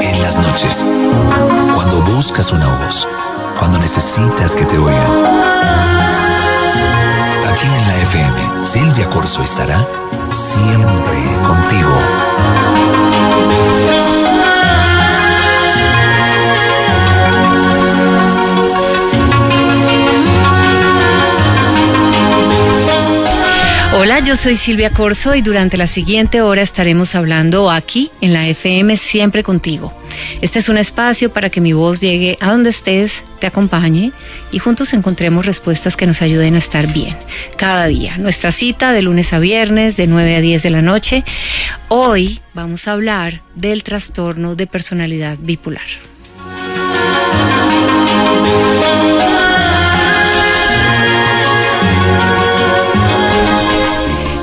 En las noches, cuando buscas una voz, cuando necesitas que te oigan. Aquí en la FM, Silvia Corso estará siempre contigo. Hola, yo soy Silvia Corso y durante la siguiente hora estaremos hablando aquí en la FM Siempre Contigo. Este es un espacio para que mi voz llegue a donde estés, te acompañe y juntos encontremos respuestas que nos ayuden a estar bien cada día. Nuestra cita de lunes a viernes de 9 a 10 de la noche. Hoy vamos a hablar del trastorno de personalidad bipolar.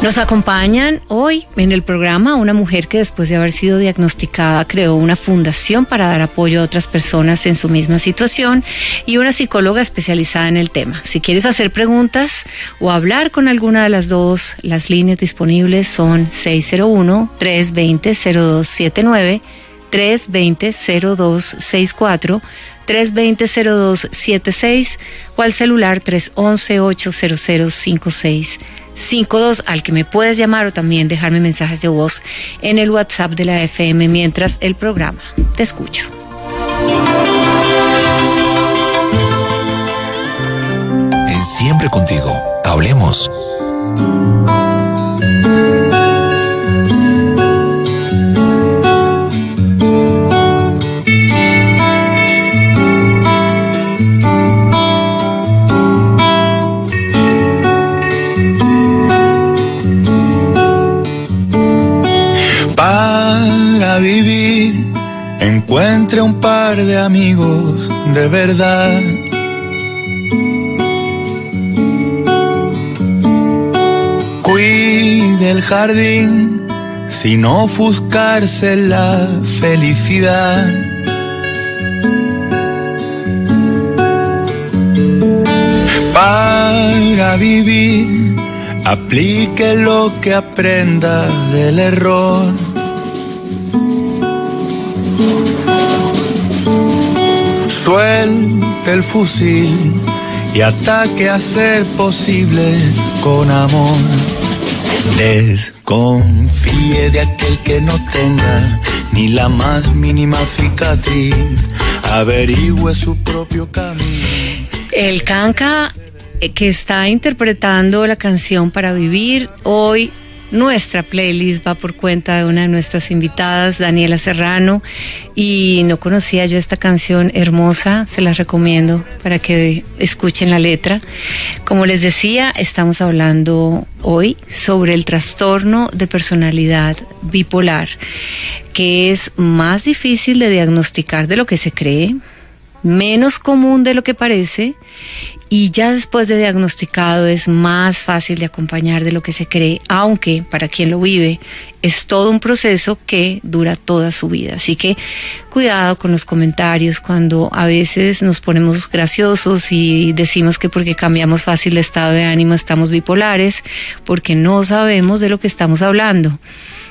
Nos acompañan hoy en el programa una mujer que después de haber sido diagnosticada creó una fundación para dar apoyo a otras personas en su misma situación y una psicóloga especializada en el tema. Si quieres hacer preguntas o hablar con alguna de las dos, las líneas disponibles son 601-320-0279, 320-0264, 320-0276 o al celular 311-800-5652, al que me puedes llamar o también dejarme mensajes de voz en el WhatsApp de la FM mientras el programa. Te escucho. En Siempre Contigo, hablemos. Vivir, encuentre un par de amigos de verdad. Cuide el jardín sin ofuscarse la felicidad. Para vivir, aplique lo que aprenda del error. Suelte el fusil y ataque a ser posible con amor. Desconfíe de aquel que no tenga ni la más mínima cicatriz. Averigüe su propio camino. El canca que está interpretando la canción Para Vivir hoy. Nuestra playlist va por cuenta de una de nuestras invitadas, Daniela Serrano, y no conocía yo esta canción hermosa, se las recomiendo para que escuchen la letra. Como les decía, estamos hablando hoy sobre el trastorno de personalidad bipolar, que es más difícil de diagnosticar de lo que se cree, menos común de lo que parece, y ya después de diagnosticado es más fácil de acompañar de lo que se cree, aunque para quien lo vive es todo un proceso que dura toda su vida. Así que cuidado con los comentarios cuando a veces nos ponemos graciosos y decimos que porque cambiamos fácil de estado de ánimo estamos bipolares, porque no sabemos de lo que estamos hablando.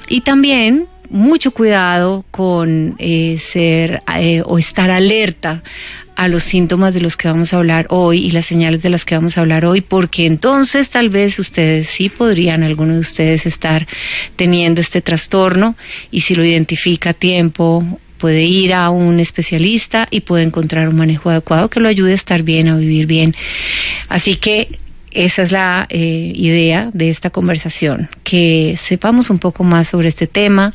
Y también mucho cuidado con o estar alerta a los síntomas de los que vamos a hablar hoy y las señales de las que vamos a hablar hoy, porque entonces tal vez ustedes sí podrían, algunos de ustedes, estar teniendo este trastorno, y si lo identifica a tiempo puede ir a un especialista y puede encontrar un manejo adecuado que lo ayude a estar bien, a vivir bien. Así que esa es la idea de esta conversación, que sepamos un poco más sobre este tema,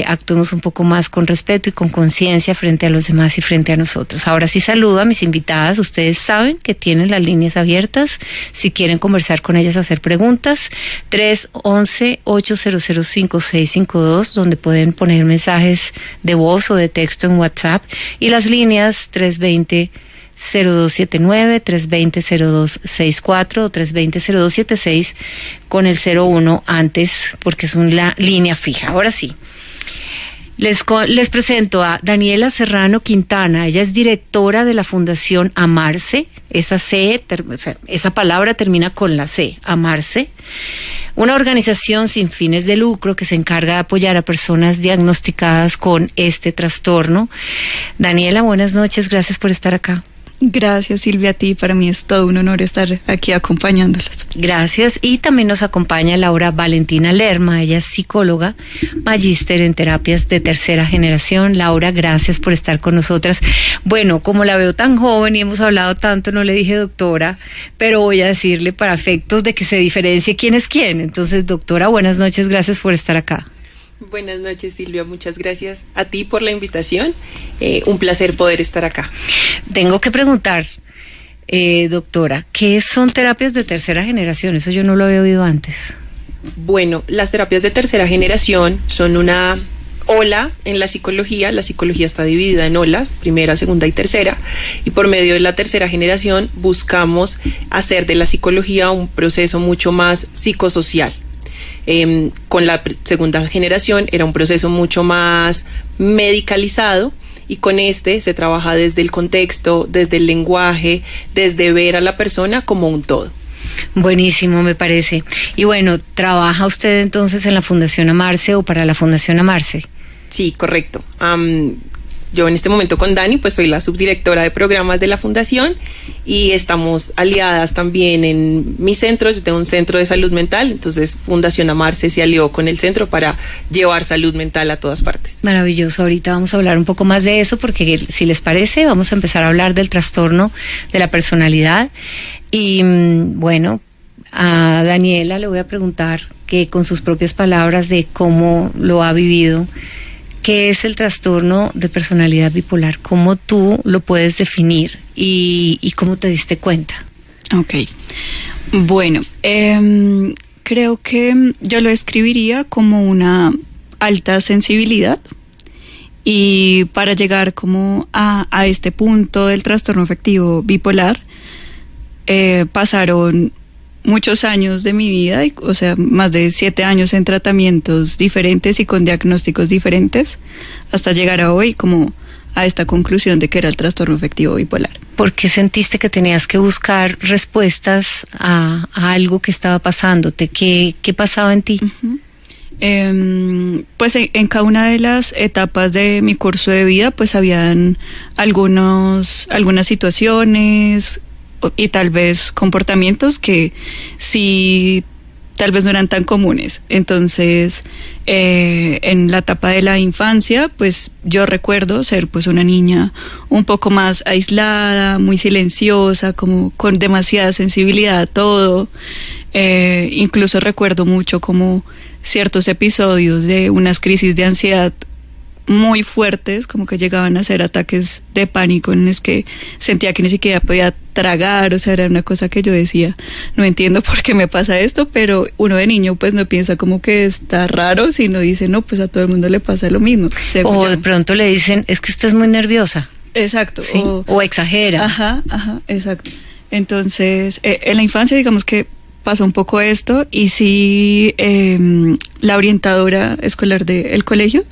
actuemos un poco más con respeto y con conciencia frente a los demás y frente a nosotros. Ahora sí saludo a mis invitadas. Ustedes saben que tienen las líneas abiertas si quieren conversar con ellas o hacer preguntas. 311-800-5652, donde pueden poner mensajes de voz o de texto en WhatsApp, y las líneas 320-0279, 320-0264 o 320-0276 con el 01 antes, porque es una línea fija. Ahora sí, Les presento a Daniela Serrano Quintana. Ella es directora de la Fundación Amarse. Esa palabra termina con la C, Amarse. Una organización sin fines de lucro que se encarga de apoyar a personas diagnosticadas con este trastorno. Daniela, buenas noches, gracias por estar acá. Gracias, Silvia, a ti. Para mí es todo un honor estar aquí acompañándolos. Gracias. Y también nos acompaña Laura Valentina Lerma. Ella es psicóloga, magíster en terapias de tercera generación. Laura, gracias por estar con nosotras. Bueno, como la veo tan joven y hemos hablado tanto, no le dije doctora, pero voy a decirle para efectos de que se diferencie quién es quién. Entonces, doctora, buenas noches, gracias por estar acá. Buenas noches, Silvia, muchas gracias a ti por la invitación, un placer poder estar acá. Tengo que preguntar, doctora, ¿qué son terapias de tercera generación? Eso yo no lo había oído antes. Bueno, las terapias de tercera generación son una ola en la psicología está dividida en olas, primera, segunda y tercera, y por medio de la tercera generación buscamos hacer de la psicología un proceso mucho más psicosocial. Con la segunda generación era un proceso mucho más medicalizado y con este se trabaja desde el contexto, desde el lenguaje, desde ver a la persona como un todo. Buenísimo, me parece. Y bueno, ¿trabaja usted entonces en la Fundación Amarse o para la Fundación Amarse? Sí, correcto. Yo en este momento con Dani, pues soy la subdirectora de programas de la fundación y estamos aliadas también en mi centro. Yo tengo un centro de salud mental, entonces Fundación Amarse se alió con el centro para llevar salud mental a todas partes. Maravilloso, ahorita vamos a hablar un poco más de eso porque si les parece vamos a empezar a hablar del trastorno de la personalidad y bueno, a Daniela le voy a preguntar que con sus propias palabras de cómo lo ha vivido. ¿Qué es el trastorno de personalidad bipolar? ¿Cómo tú lo puedes definir y cómo te diste cuenta? Ok, bueno, creo que yo lo escribiría como una alta sensibilidad y para llegar como a este punto del trastorno afectivo bipolar pasaron muchos años de mi vida, o sea, más de 7 años en tratamientos diferentes y con diagnósticos diferentes, hasta llegar a hoy como a esta conclusión de que era el trastorno afectivo bipolar. ¿Por qué sentiste que tenías que buscar respuestas a algo que estaba pasándote? ¿Qué pasaba en ti? Uh-huh. Pues en cada una de las etapas de mi curso de vida, pues habían algunas situaciones y tal vez comportamientos que sí tal vez no eran tan comunes. Entonces en la etapa de la infancia pues yo recuerdo ser pues una niña un poco más aislada, muy silenciosa, como con demasiada sensibilidad a todo. Incluso recuerdo mucho como ciertos episodios de unas crisis de ansiedad muy fuertes, como que llegaban a ser ataques de pánico en los que sentía que ni siquiera podía tragar, o sea, era una cosa que yo decía, no entiendo por qué me pasa esto, pero uno de niño pues no piensa como que está raro, sino dice, no, pues a todo el mundo le pasa lo mismo. O de pronto le dicen, es que usted es muy nerviosa. Exacto. ¿Sí? O exagera. Ajá, exacto. Entonces, en la infancia digamos que pasó un poco esto y sí, la orientadora escolar del colegio,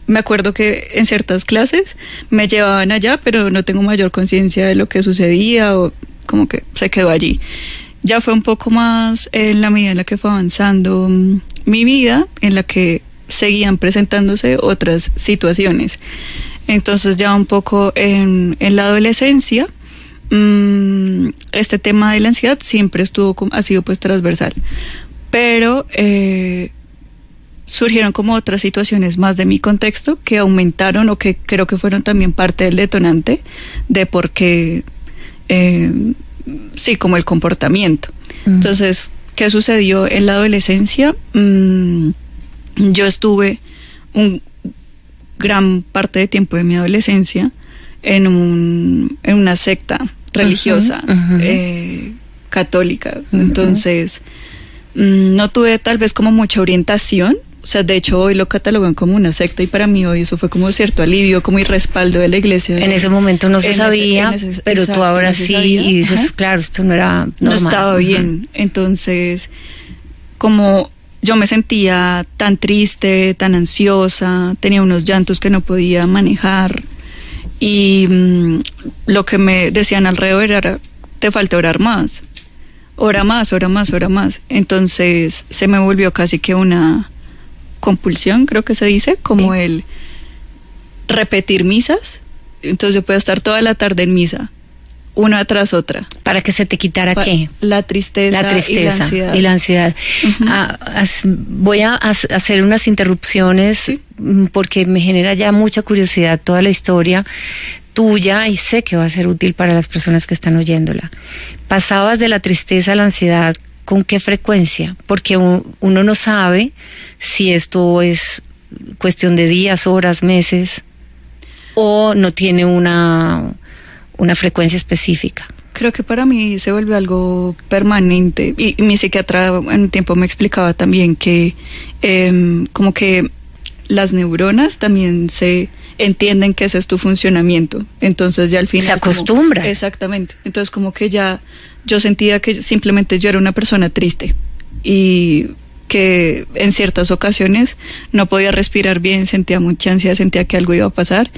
me acuerdo que en ciertas clases me llevaban allá, pero no tengo mayor conciencia de lo que sucedía o como que se quedó allí. Ya fue un poco más en la medida en la que fue avanzando mi vida, en la que seguían presentándose otras situaciones. Entonces ya un poco en la adolescencia, este tema de la ansiedad siempre ha sido pues transversal, pero surgieron como otras situaciones más de mi contexto que aumentaron o que creo que fueron también parte del detonante de por qué, sí, como el comportamiento. Entonces, ¿qué sucedió en la adolescencia? Yo estuve gran parte de tiempo de mi adolescencia en una secta religiosa católica. Entonces, no tuve tal vez como mucha orientación. O sea, de hecho hoy lo catalogan como una secta y para mí hoy eso fue como cierto alivio, como y respaldo de la iglesia. En ese momento no se sabía, pero exacto, tú ahora sí y dices, claro, esto no era normal. No estaba bien. Entonces, como yo me sentía tan triste, tan ansiosa, tenía unos llantos que no podía manejar y lo que me decían alrededor era, te falta orar más, ora más, ora más, ora más. Entonces se me volvió casi que una compulsión, creo que se dice, como el repetir misas. Entonces yo puedo estar toda la tarde en misa, una tras otra. ¿Para que se te quitara qué? La tristeza y la ansiedad. Uh-huh. Voy a hacer unas interrupciones, sí, porque me genera ya mucha curiosidad toda la historia tuya y sé que va a ser útil para las personas que están oyéndola. ¿Pasabas de la tristeza a la ansiedad con qué frecuencia? Porque uno no sabe si esto es cuestión de días, horas, meses, o no tiene una frecuencia específica. Creo que para mí se vuelve algo permanente y mi psiquiatra en un tiempo me explicaba también que como que las neuronas también se entienden que ese es tu funcionamiento, entonces ya al final se acostumbra. Exactamente, entonces como que ya yo sentía que simplemente yo era una persona triste y que en ciertas ocasiones no podía respirar bien, sentía mucha ansiedad, sentía que algo iba a pasar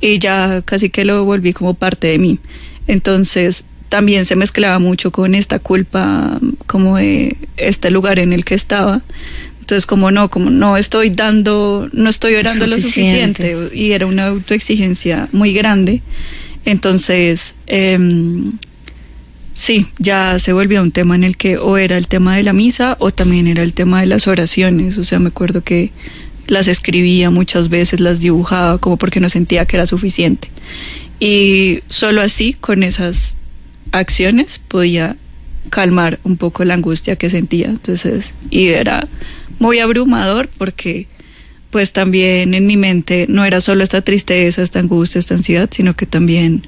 y ya casi que lo volví como parte de mí. Entonces también se mezclaba mucho con esta culpa como de este lugar en el que estaba. Entonces como no estoy orando lo suficiente y era una autoexigencia muy grande. Entonces sí, ya se volvió un tema en el que o era el tema de la misa o también era el tema de las oraciones. O sea, me acuerdo que las escribía muchas veces, las dibujaba como porque no sentía que era suficiente. Y solo así, con esas acciones, podía calmar un poco la angustia que sentía. Entonces, y era muy abrumador porque pues también en mi mente no era solo esta tristeza, esta angustia, esta ansiedad, sino que también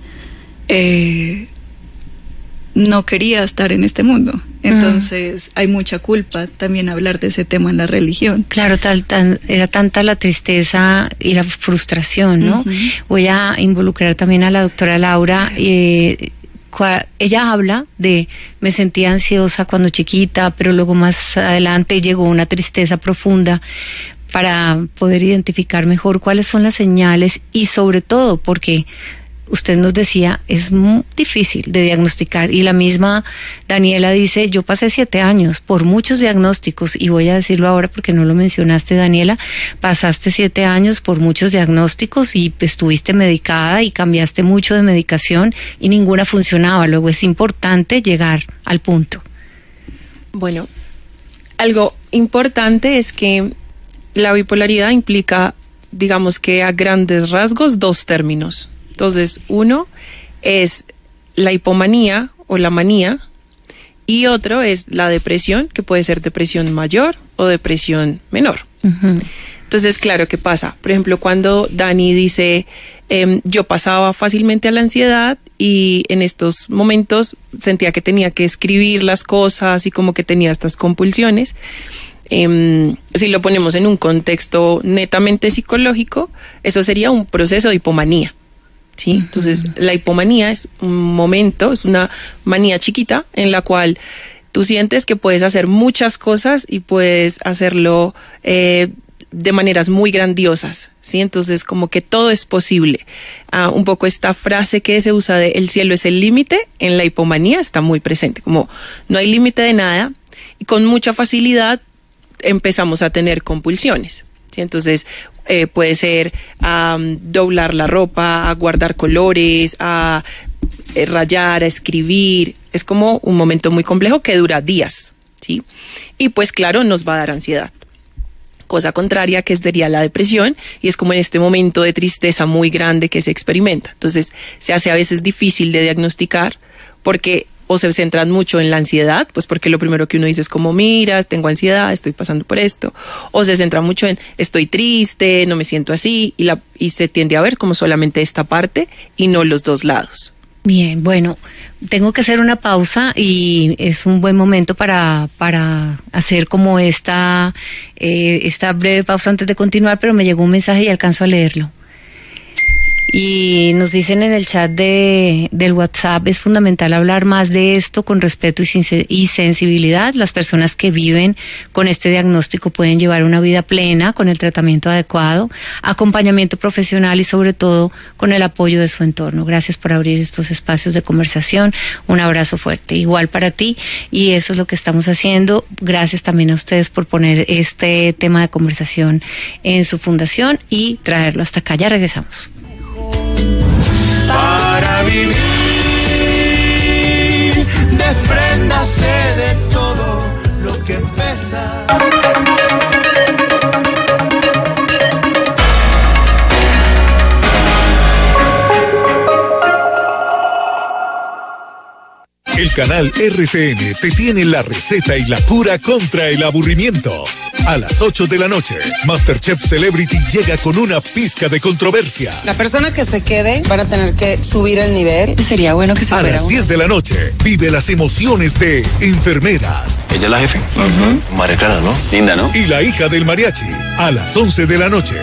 no quería estar en este mundo. Entonces hay mucha culpa también hablar de ese tema en la religión. Claro, era tanta la tristeza y la frustración, ¿no? Uh-huh. Voy a involucrar también a la doctora Laura. Ella habla de me sentía ansiosa cuando chiquita, pero luego más adelante llegó una tristeza profunda, para poder identificar mejor cuáles son las señales y sobre todo porque usted nos decía, es muy difícil de diagnosticar y la misma Daniela dice, yo pasé 7 años por muchos diagnósticos y voy a decirlo ahora porque no lo mencionaste, Daniela, pasaste 7 años por muchos diagnósticos y estuviste medicada y cambiaste mucho de medicación y ninguna funcionaba, luego es importante llegar al punto. Bueno, algo importante es que la bipolaridad implica, digamos que a grandes rasgos, 2 términos. Entonces, uno es la hipomanía o la manía y otro es la depresión, que puede ser depresión mayor o depresión menor. Uh-huh. Entonces, claro, ¿qué pasa? Por ejemplo, cuando Dani dice, yo pasaba fácilmente a la ansiedad y en estos momentos sentía que tenía que escribir las cosas y como que tenía estas compulsiones. Si lo ponemos en un contexto netamente psicológico, eso sería un proceso de hipomanía. ¿Sí? Entonces, la hipomanía es un momento, es una manía chiquita en la cual tú sientes que puedes hacer muchas cosas y puedes hacerlo de maneras muy grandiosas, ¿sí? Entonces, como que todo es posible. Un poco esta frase que se usa de el cielo es el límite, en la hipomanía está muy presente, como no hay límite de nada y con mucha facilidad empezamos a tener compulsiones, ¿sí? Entonces, puede ser doblar la ropa, a guardar colores, a rayar, a escribir. Es como un momento muy complejo que dura días, ¿sí? Y pues claro, nos va a dar ansiedad. Cosa contraria que sería la depresión y es como en este momento de tristeza muy grande que se experimenta. Entonces se hace a veces difícil de diagnosticar porque o se centran mucho en la ansiedad, pues porque lo primero que uno dice es como, mira, tengo ansiedad, estoy pasando por esto, o se centra mucho en, estoy triste, no me siento así, y se tiende a ver como solamente esta parte y no los 2 lados. Bien, bueno, tengo que hacer una pausa y es un buen momento para hacer como esta breve pausa antes de continuar, pero me llegó un mensaje y alcanzo a leerlo. Y nos dicen en el chat del WhatsApp, es fundamental hablar más de esto con respeto y sensibilidad. Las personas que viven con este diagnóstico pueden llevar una vida plena con el tratamiento adecuado, acompañamiento profesional y sobre todo con el apoyo de su entorno. Gracias por abrir estos espacios de conversación. Un abrazo fuerte. Igual para ti, y eso es lo que estamos haciendo. Gracias también a ustedes por poner este tema de conversación en su fundación y traerlo hasta acá. Ya regresamos. Para vivir, despréndase de todo lo que pesa. El canal RCN te tiene la receta y la cura contra el aburrimiento. A las 8 de la noche, MasterChef Celebrity llega con una pizca de controversia. La persona que se quede van a tener que subir el nivel. Sería bueno que se A fuera las 10 de la noche, vive las emociones de Enfermeras. ¿Ella es la jefe? María Clara, ¿no? Linda, ¿no? Y la hija del mariachi, a las 11 de la noche.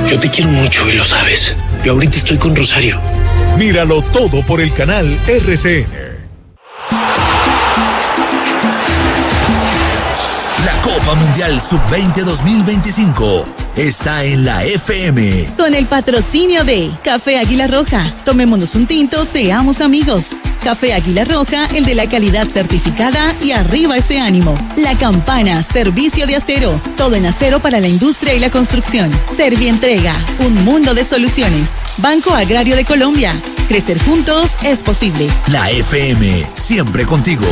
Yo te quiero mucho y lo sabes. Yo ahorita estoy con Rosario. Míralo todo por el canal RCN. La Copa Mundial Sub-20 2025 está en la FM. Con el patrocinio de Café Águila Roja. Tomémonos un tinto, seamos amigos. Café Águila Roja, el de la calidad certificada, y arriba ese ánimo. La Campana, servicio de acero. Todo en acero para la industria y la construcción. Servientrega, un mundo de soluciones. Banco Agrario de Colombia. Crecer juntos es posible. La FM, siempre contigo.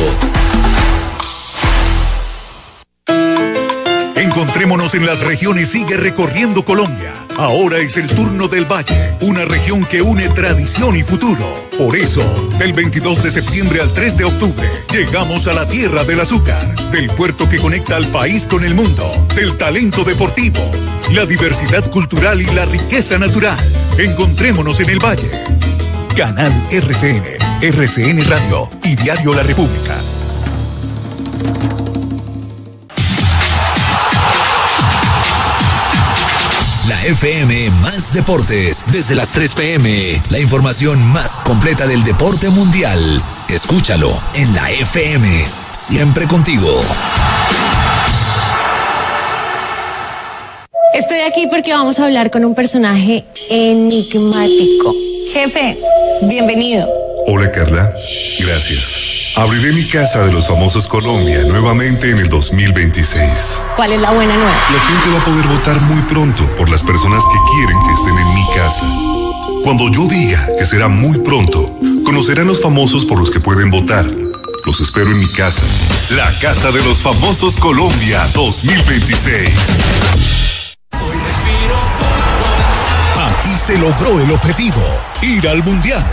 Encontrémonos en las regiones, sigue recorriendo Colombia. Ahora es el turno del Valle, una región que une tradición y futuro. Por eso, del 22 de septiembre al 3 de octubre, llegamos a la tierra del azúcar, del puerto que conecta al país con el mundo, del talento deportivo, la diversidad cultural y la riqueza natural. Encontrémonos en el Valle. Canal RCN, RCN Radio y Diario La República. La FM más deportes, desde las 3 p.m. La información más completa del deporte mundial. Escúchalo en la FM, siempre contigo. Estoy aquí porque vamos a hablar con un personaje enigmático. Jefe, bienvenido. Hola Carla, gracias. Abriré mi Casa de los Famosos Colombia nuevamente en el 2026. ¿Cuál es la buena nueva? La gente va a poder votar muy pronto por las personas que quieren que estén en mi casa. Cuando yo diga que será muy pronto, conocerán los famosos por los que pueden votar. Los espero en mi casa. La Casa de los Famosos Colombia 2026. Aquí se logró el objetivo, ir al Mundial.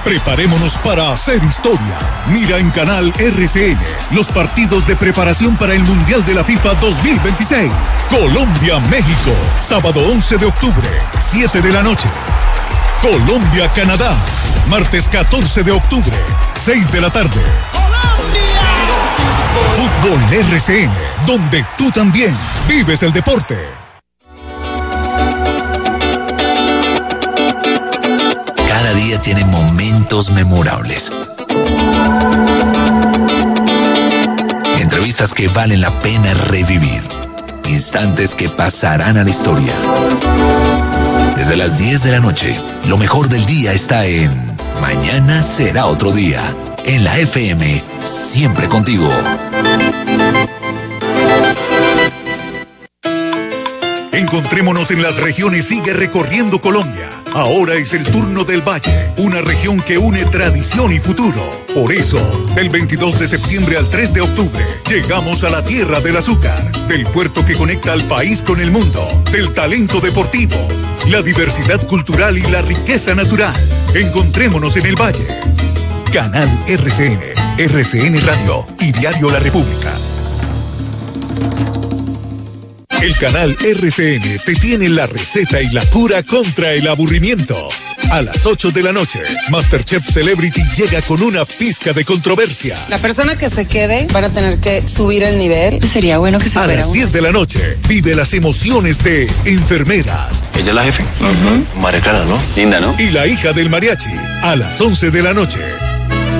Preparémonos para hacer historia. Mira en Canal RCN los partidos de preparación para el Mundial de la FIFA 2026. Colombia-México, sábado 11 de octubre, 7 de la noche. Colombia-Canadá, martes 14 de octubre, 6 de la tarde. Fútbol RCN, donde tú también vives el deporte. Cada día tiene momentos memorables. Entrevistas que valen la pena revivir. Instantes que pasarán a la historia. Desde las 10 de la noche, lo mejor del día está en Mañana será otro día. En la FM, siempre contigo. Encontrémonos en las regiones, sigue recorriendo Colombia. Ahora es el turno del Valle, una región que une tradición y futuro. Por eso, del 22 de septiembre al 3 de octubre, llegamos a la tierra del azúcar, del puerto que conecta al país con el mundo, del talento deportivo, la diversidad cultural y la riqueza natural. Encontrémonos en el Valle. Canal RCN, RCN Radio y Diario La República. El canal RCN te tiene la receta y la cura contra el aburrimiento. A las 8 de la noche, MasterChef Celebrity llega con una pizca de controversia. La persona que se quede van a tener que subir el nivel. Sería bueno que se fuera. A las 10 de la noche, vive las emociones de Enfermeras. ¿Ella es la jefe? María Clara, ¿no? Linda, ¿no? Y la hija del mariachi, a las 11 de la noche.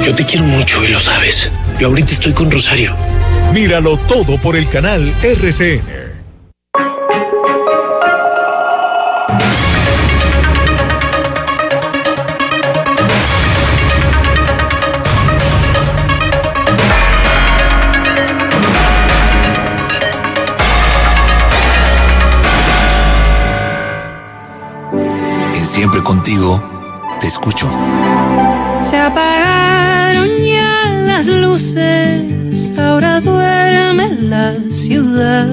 Yo te quiero mucho y lo sabes. Yo ahorita estoy con Rosario. Míralo todo por el canal RCN. Siempre contigo, te escucho. Se apagaron ya las luces, ahora duerme la ciudad.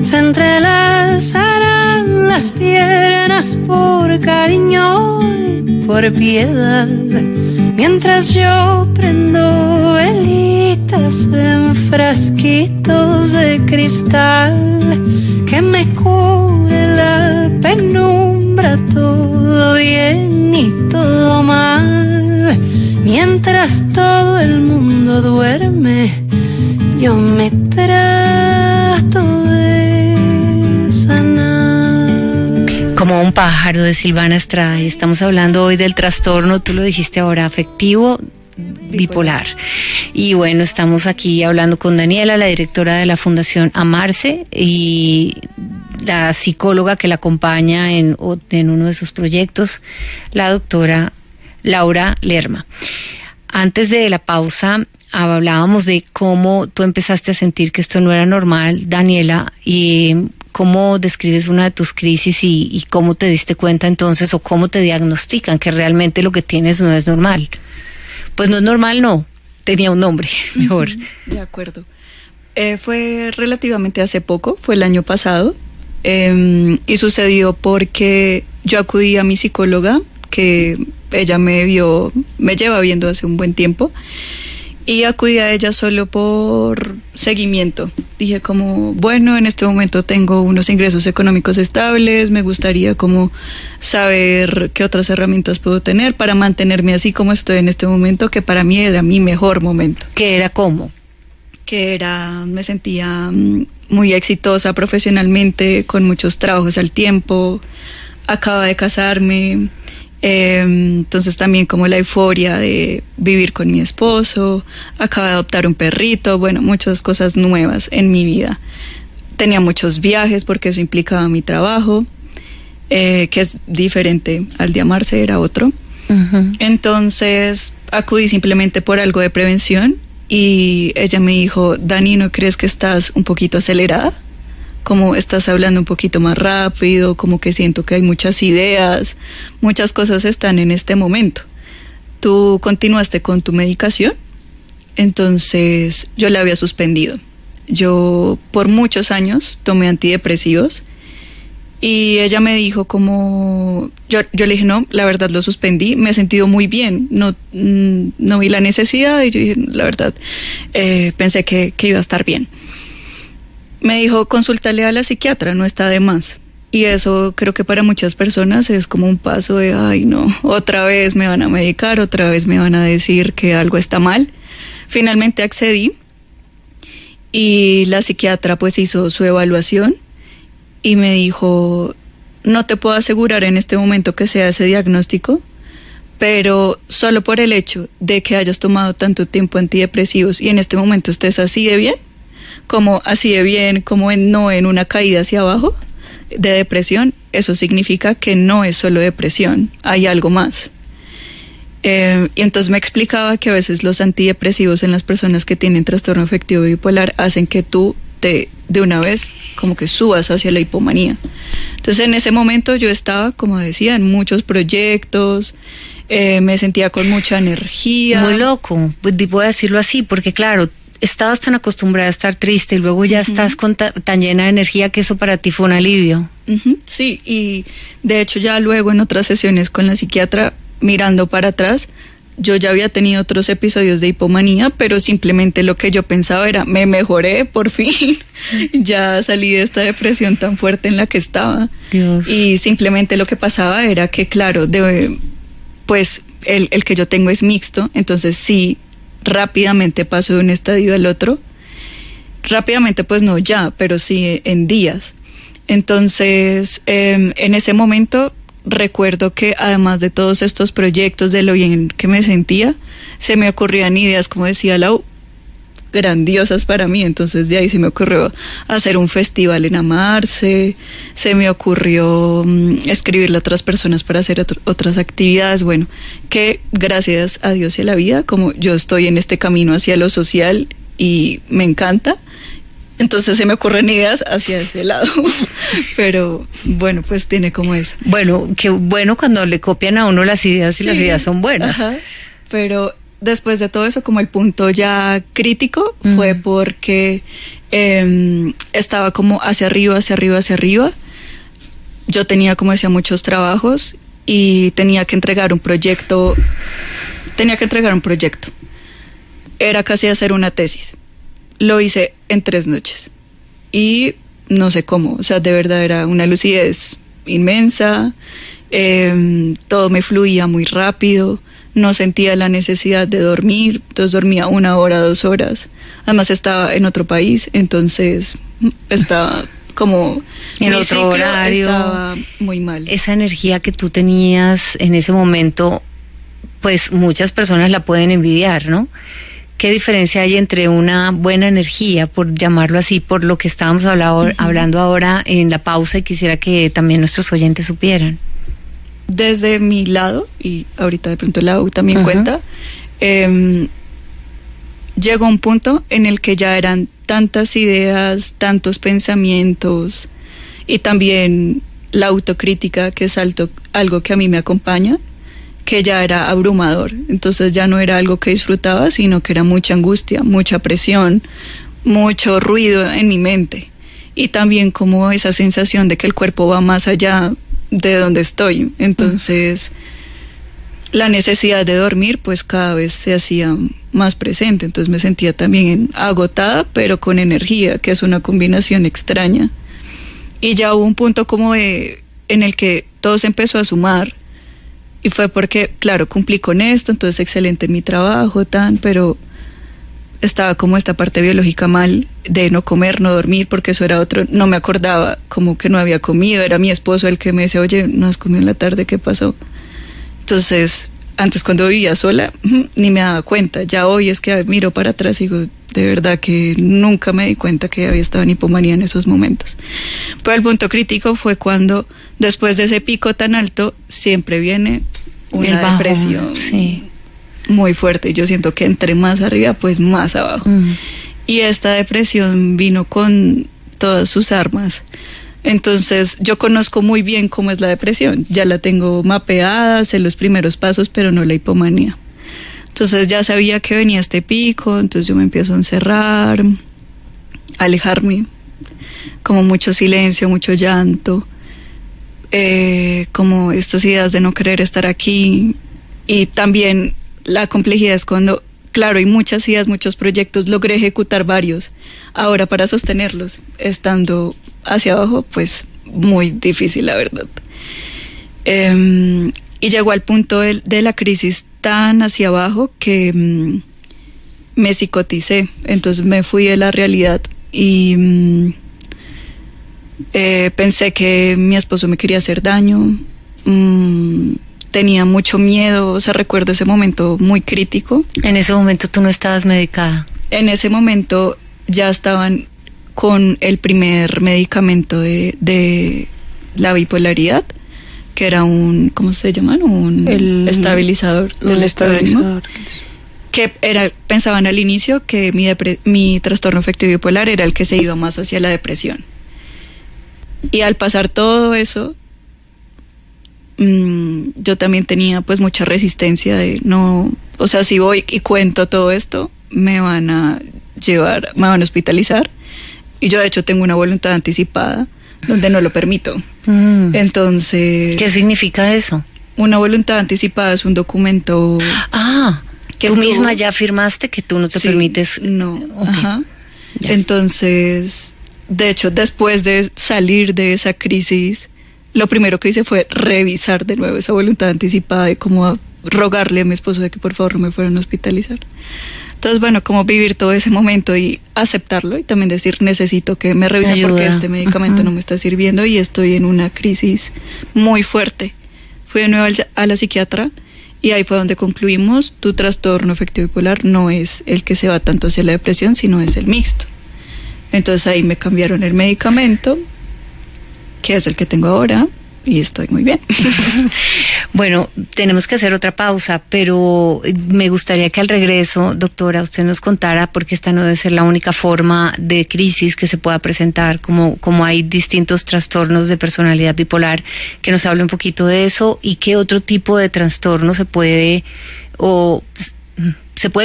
Se entrelazarán las piernas por cariño y por piedad. Mientras yo prendo velitas en frasquitos de cristal que me cubre la penumbra, todo bien y todo mal. Mientras todo el mundo duerme, yo me trato de sanar. Como un pájaro, de Silvana Estrada, y estamos hablando hoy del trastorno, tú lo dijiste ahora, afectivo bipolar. Y bueno, estamos aquí hablando con Daniela, la directora de la Fundación Amarse, y la psicóloga que la acompaña en uno de sus proyectos, la doctora Laura Lerma. Antes de la pausa hablábamos de cómo tú empezaste a sentir que esto no era normal, Daniela, y cómo describes una de tus crisis y cómo te diste cuenta entonces, o cómo te diagnostican que realmente lo que tienes no es normal. Pues no es normal, no, tenía un nombre mejor. De acuerdo. Fue relativamente hace poco, fue el año pasado, y sucedió porque yo acudí a mi psicóloga, que ella me lleva viendo hace un buen tiempo, y acudí a ella solo por seguimiento. Dije como, bueno, en este momento tengo unos ingresos económicos estables, me gustaría como saber qué otras herramientas puedo tener para mantenerme así como estoy en este momento, que para mí era mi mejor momento. ¿Qué era cómo? Me sentía muy exitosa profesionalmente, con muchos trabajos al tiempo, acaba de casarme, entonces también como la euforia de vivir con mi esposo, acaba de adoptar un perrito, bueno, muchas cosas nuevas en mi vida. Tenía muchos viajes porque eso implicaba mi trabajo, que es diferente al de Amarse, era otro. Uh-huh. Entonces acudí simplemente por algo de prevención y ella me dijo, Dani, ¿no crees que estás un poquito acelerada? Como estás hablando un poquito más rápido, como que siento que hay muchas ideas, muchas cosas están en este momento. ¿Tú continuaste con tu medicación? Entonces yo la había suspendido. Yo por muchos años tomé antidepresivos y ella me dijo como, yo le dije no, la verdad lo suspendí, me he sentido muy bien, no vi la necesidad y yo dije, la verdad, pensé que iba a estar bien. Me dijo, consúltale a la psiquiatra, no está de más. Y eso creo que para muchas personas es como un paso de, ay no, otra vez me van a medicar, otra vez me van a decir que algo está mal. Finalmente accedí y la psiquiatra pues hizo su evaluación y me dijo, no te puedo asegurar en este momento que sea ese diagnóstico, pero solo por el hecho de que hayas tomado tanto tiempo antidepresivos y en este momento estés así de bien, como no en una caída hacia abajo de depresión, eso significa que no es solo depresión, hay algo más. Y entonces me explicaba que a veces los antidepresivos en las personas que tienen trastorno afectivo bipolar hacen que tú de una vez como que subas hacia la hipomanía. Entonces en ese momento yo estaba, como decía, en muchos proyectos, me sentía con mucha energía. Muy loco, pues voy a decirlo así, porque claro, estabas tan acostumbrada a estar triste y luego ya estás tan llena de energía que eso para ti fue un alivio. Sí, y de hecho ya luego en otras sesiones con la psiquiatra, mirando para atrás, yo ya había tenido otros episodios de hipomanía, pero simplemente lo que yo pensaba era, me mejoré por fin, ya salí de esta depresión tan fuerte en la que estaba. Dios. Y simplemente lo que pasaba era que, claro, pues el que yo tengo es mixto, entonces sí, rápidamente paso de un estadio al otro. Rápidamente pues no ya, pero sí en días. Entonces, en ese momento recuerdo que además de todos estos proyectos, de lo bien que me sentía, se me ocurrían ideas, como decía Lau, grandiosas para mí. Entonces de ahí se me ocurrió hacer un festival en Amarse, se me ocurrió escribirle a otras personas para hacer otras actividades. Bueno, que gracias a Dios y a la vida, como yo estoy en este camino hacia lo social y me encanta, entonces se me ocurren ideas hacia ese lado. Pero bueno, pues tiene como eso. Bueno, qué bueno cuando le copian a uno las ideas y sí, las ideas son buenas. Ajá. Pero después de todo eso, como el punto ya crítico fue porque estaba como hacia arriba. Yo tenía, como decía, muchos trabajos y tenía que entregar un proyecto. Era casi hacer una tesis. Lo hice en 3 noches y no sé cómo, o sea, de verdad era una lucidez inmensa, todo me fluía muy rápido, no sentía la necesidad de dormir, entonces dormía 1 hora, 2 horas, además estaba en otro país, entonces estaba como en otro horario, estaba muy mal. Esa energía que tú tenías en ese momento, pues muchas personas la pueden envidiar, ¿no? ¿Qué diferencia hay entre una buena energía, por llamarlo así, por lo que estábamos hablando ahora en la pausa, y quisiera que también nuestros oyentes supieran? Desde mi lado, y ahorita de pronto Lau también cuenta, llegó un punto en el que ya eran tantas ideas, tantos pensamientos, y también la autocrítica, que es algo que a mí me acompaña, que ya era abrumador. Entonces ya no era algo que disfrutaba, sino que era mucha angustia, mucha presión, mucho ruido en mi mente, y también como esa sensación de que el cuerpo va más allá de donde estoy. Entonces la necesidad de dormir pues cada vez se hacía más presente, entonces me sentía también agotada pero con energía, que es una combinación extraña. Y ya hubo un punto como en el que todo se empezó a sumar. Y fue porque, claro, cumplí con esto, entonces excelente en mi trabajo, pero estaba como esta parte biológica mal, de no comer, no dormir, porque eso era otro, no me acordaba como que no había comido, era mi esposo el que me decía, oye, no has comido en la tarde, ¿qué pasó? Entonces, antes cuando vivía sola, ni me daba cuenta, ya hoy es que miro para atrás y digo, de verdad que nunca me di cuenta que había estado en hipomanía en esos momentos. Pero el punto crítico fue cuando, después de ese pico tan alto, siempre viene una depresión muy fuerte. Y yo siento que entre más arriba, pues más abajo. Y esta depresión vino con todas sus armas. Entonces yo conozco muy bien cómo es la depresión, ya la tengo mapeada, sé los primeros pasos, pero no la hipomanía. Entonces ya sabía que venía este pico, entonces yo me empiezo a encerrar, a alejarme, como mucho silencio, mucho llanto, como estas ideas de no querer estar aquí. Y también la complejidad es cuando, claro, hay muchas ideas, muchos proyectos, logré ejecutar varios, ahora para sostenerlos, estando hacia abajo, pues muy difícil, la verdad. Y llegó al punto de la crisis tan hacia abajo que me psicoticé, entonces me fui de la realidad y pensé que mi esposo me quería hacer daño, tenía mucho miedo, o sea, recuerdo ese momento muy crítico. ¿En ese momento tú no estabas medicada? En ese momento ya estaban con el primer medicamento de la bipolaridad, que era un, ¿cómo se llaman? El estabilizador. El estabilizador. Que pensaban al inicio que mi trastorno afectivo bipolar era el que se iba más hacia la depresión. Y al pasar todo eso, yo también tenía pues mucha resistencia de no, o sea, si voy y cuento todo esto, me van a hospitalizar. Y yo de hecho tengo una voluntad anticipada donde no lo permito. Entonces, ¿qué significa eso? una voluntad anticipada es un documento. Que tú misma ya firmaste que tú no te permites. No. Okay. Ajá. Ya. Entonces, de hecho, después de salir de esa crisis, lo primero que hice fue revisar de nuevo esa voluntad anticipada y como a rogarle a mi esposo de que por favor no me fueran a hospitalizar. Entonces, bueno, como vivir todo ese momento y aceptarlo y también decir, necesito que me revisen porque este medicamento no me está sirviendo y estoy en una crisis muy fuerte. Fui de nuevo a la psiquiatra y ahí fue donde concluimos, tu trastorno afectivo bipolar no es el que se va tanto hacia la depresión, sino es el mixto. Entonces ahí me cambiaron el medicamento, que es el que tengo ahora, y estoy muy bien. Bueno, tenemos que hacer otra pausa, pero me gustaría que al regreso, doctora, usted nos contara, porque esta no debe ser la única forma de crisis que se pueda presentar, como hay distintos trastornos de personalidad bipolar, que nos hable un poquito de eso y qué otro tipo de trastorno se puede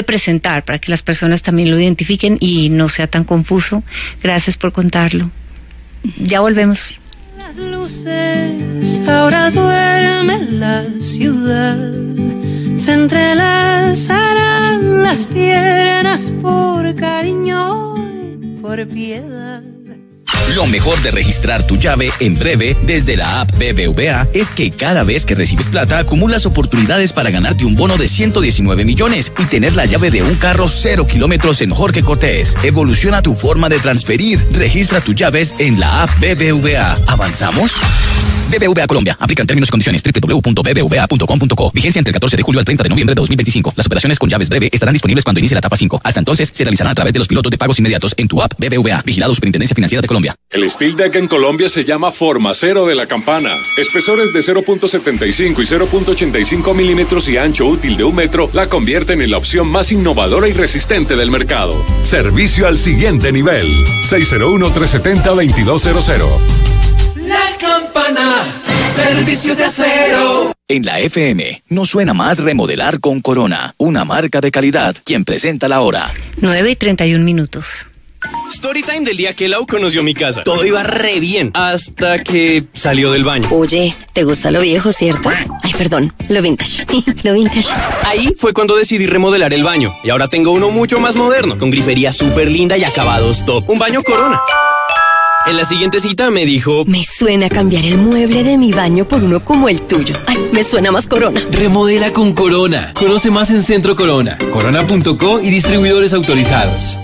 presentar para que las personas también lo identifiquen y no sea tan confuso. Gracias por contarlo. Ya volvemos. Las luces, ahora duerme la ciudad, se entrelazarán las piernas por cariño y por piedad. Lo mejor de registrar tu llave en breve desde la app BBVA es que cada vez que recibes plata acumulas oportunidades para ganarte un bono de 119 millones y tener la llave de un carro 0 kilómetros en Jorge Cortés. Evoluciona tu forma de transferir. Registra tus llaves en la app BBVA. ¿Avanzamos? BBVA Colombia. Aplican términos y condiciones. www.bbva.com.co. Vigencia entre el 14 de julio al 30 de noviembre de 2025. Las operaciones con llaves breve estarán disponibles cuando inicie la etapa 5. Hasta entonces se realizarán a través de los pilotos de pagos inmediatos en tu app BBVA. Vigilado Superintendencia Financiera de Colombia. El Steel Deck en Colombia se llama Formacero de la Campana. Espesores de 0.75 y 0.85 milímetros y ancho útil de 1 metro la convierten en la opción más innovadora y resistente del mercado. Servicio al siguiente nivel. 601-370-2200. La Campana, servicio de acero. En la FM no suena más remodelar con Corona, una marca de calidad. Quien presenta la hora. 9:31. Storytime del día que Lau conoció mi casa. Todo iba re bien hasta que salió del baño. Oye, ¿te gusta lo viejo, cierto? Ay, perdón, lo vintage. Lo vintage. Ahí fue cuando decidí remodelar el baño y ahora tengo uno mucho más moderno, con grifería súper linda y acabados top. Un baño Corona. En la siguiente cita me dijo: me suena cambiar el mueble de mi baño por uno como el tuyo. Ay, me suena más Corona. Remodela con Corona. Conoce más en Centro Corona, corona.co y distribuidores autorizados.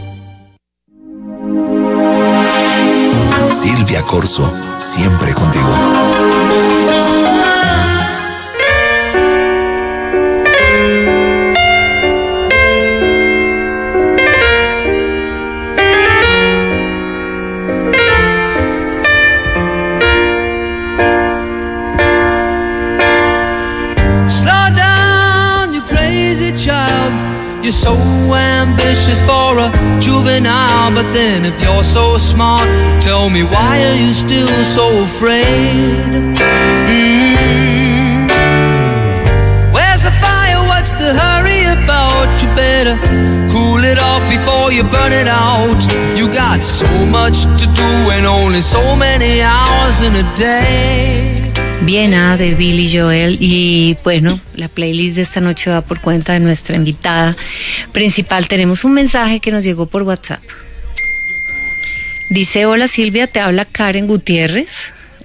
Silvia Corso, siempre contigo. You're so ambitious for a juvenile, but then if you're so smart, tell me why are you still so afraid? Where's the fire? What's the hurry about? You better cool it off before you burn it out. You got so much to do and only so many hours in a day. Viena de Billy Joel. Y bueno, la playlist de esta noche va por cuenta de nuestra invitada principal. Tenemos un mensaje que nos llegó por WhatsApp. Dice: hola Silvia, te habla Karen Gutiérrez.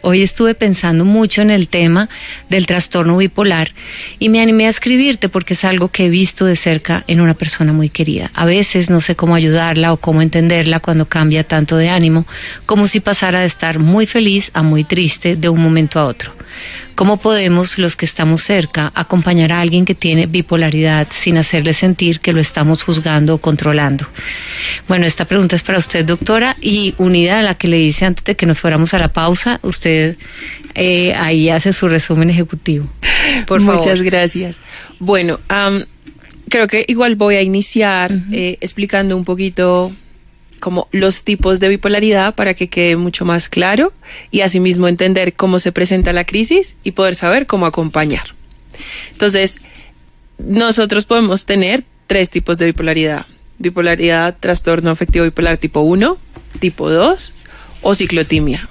Hoy estuve pensando mucho en el tema del trastorno bipolar y me animé a escribirte porque es algo que he visto de cerca en una persona muy querida. A veces no sé cómo ayudarla o cómo entenderla cuando cambia tanto de ánimo, como si pasara de estar muy feliz a muy triste de un momento a otro. ¿Cómo podemos, los que estamos cerca, acompañar a alguien que tiene bipolaridad sin hacerle sentir que lo estamos juzgando o controlando? Bueno, esta pregunta es para usted, doctora, y unida a la que le hice antes de que nos fuéramos a la pausa, usted ahí hace su resumen ejecutivo. Por favor. Muchas gracias. Bueno, creo que igual voy a iniciar explicando un poquito como los tipos de bipolaridad para que quede mucho más claro y asimismo entender cómo se presenta la crisis y poder saber cómo acompañar. Entonces, nosotros podemos tener 3 tipos de bipolaridad. Bipolaridad, trastorno afectivo bipolar tipo 1, tipo 2 o ciclotimia.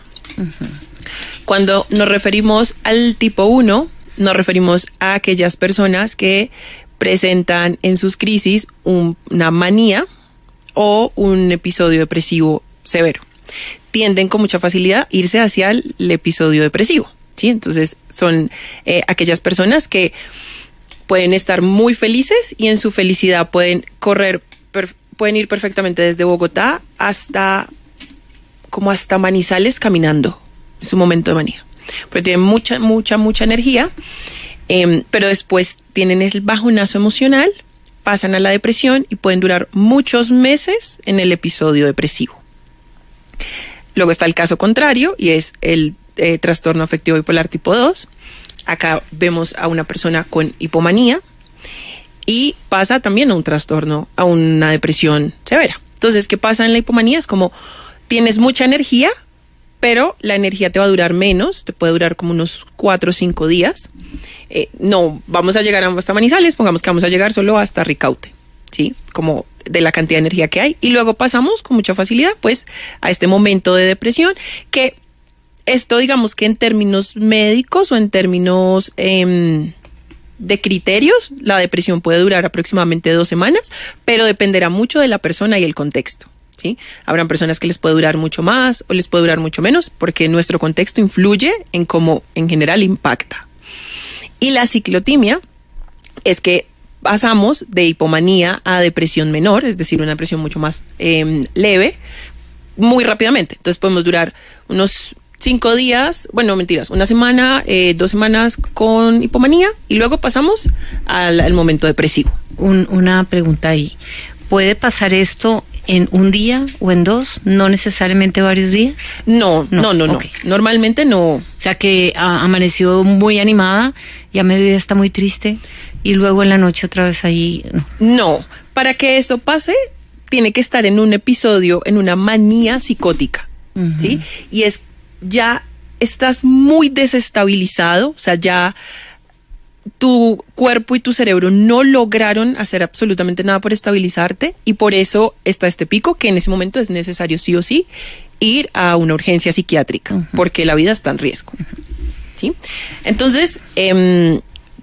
Cuando nos referimos al tipo 1, nos referimos a aquellas personas que presentan en sus crisis una manía o un episodio depresivo severo. Tienden con mucha facilidad a irse hacia el episodio depresivo, ¿sí? Entonces son aquellas personas que pueden estar muy felices y en su felicidad pueden ir perfectamente desde Bogotá hasta Manizales caminando en su momento de manía. Pero tienen mucha energía, pero después tienen el bajonazo emocional, pasan a la depresión y pueden durar muchos meses en el episodio depresivo. Luego está el caso contrario y es el trastorno afectivo bipolar tipo 2. Acá vemos a una persona con hipomanía y pasa también a un trastorno, a una depresión severa. Entonces, ¿qué pasa en la hipomanía? Es como tienes mucha energía, pero la energía te va a durar menos, te puede durar como unos 4 o 5 días. No vamos a llegar hasta Manizales, pongamos que vamos a llegar solo hasta Ricaute, ¿sí? Como de la cantidad de energía que hay. Y luego pasamos con mucha facilidad, pues, a este momento de depresión, que esto, digamos que en términos médicos o en términos de criterios, la depresión puede durar aproximadamente 2 semanas, pero dependerá mucho de la persona y el contexto, ¿sí? Habrán personas que les puede durar mucho más o les puede durar mucho menos, porque nuestro contexto influye en cómo en general impacta. Y la ciclotimia es que pasamos de hipomanía a depresión menor, es decir, una depresión mucho más leve, muy rápidamente. Entonces podemos durar unos 5 días, bueno, mentiras, 1 semana, 2 semanas con hipomanía y luego pasamos al momento depresivo. Una pregunta ahí. ¿Puede pasar esto en un día o en 2, no necesariamente varios días? No. Okay. Normalmente no. O sea que amaneció muy animada y a mediodía está muy triste y luego en la noche otra vez ahí. No, para que eso pase tiene que estar en un episodio, en una manía psicótica, ¿sí? Y ya estás muy desestabilizado, o sea, ya tu cuerpo y tu cerebro no lograron hacer absolutamente nada por estabilizarte y por eso está este pico que en ese momento es necesario sí o sí ir a una urgencia psiquiátrica porque la vida está en riesgo, ¿sí? Entonces,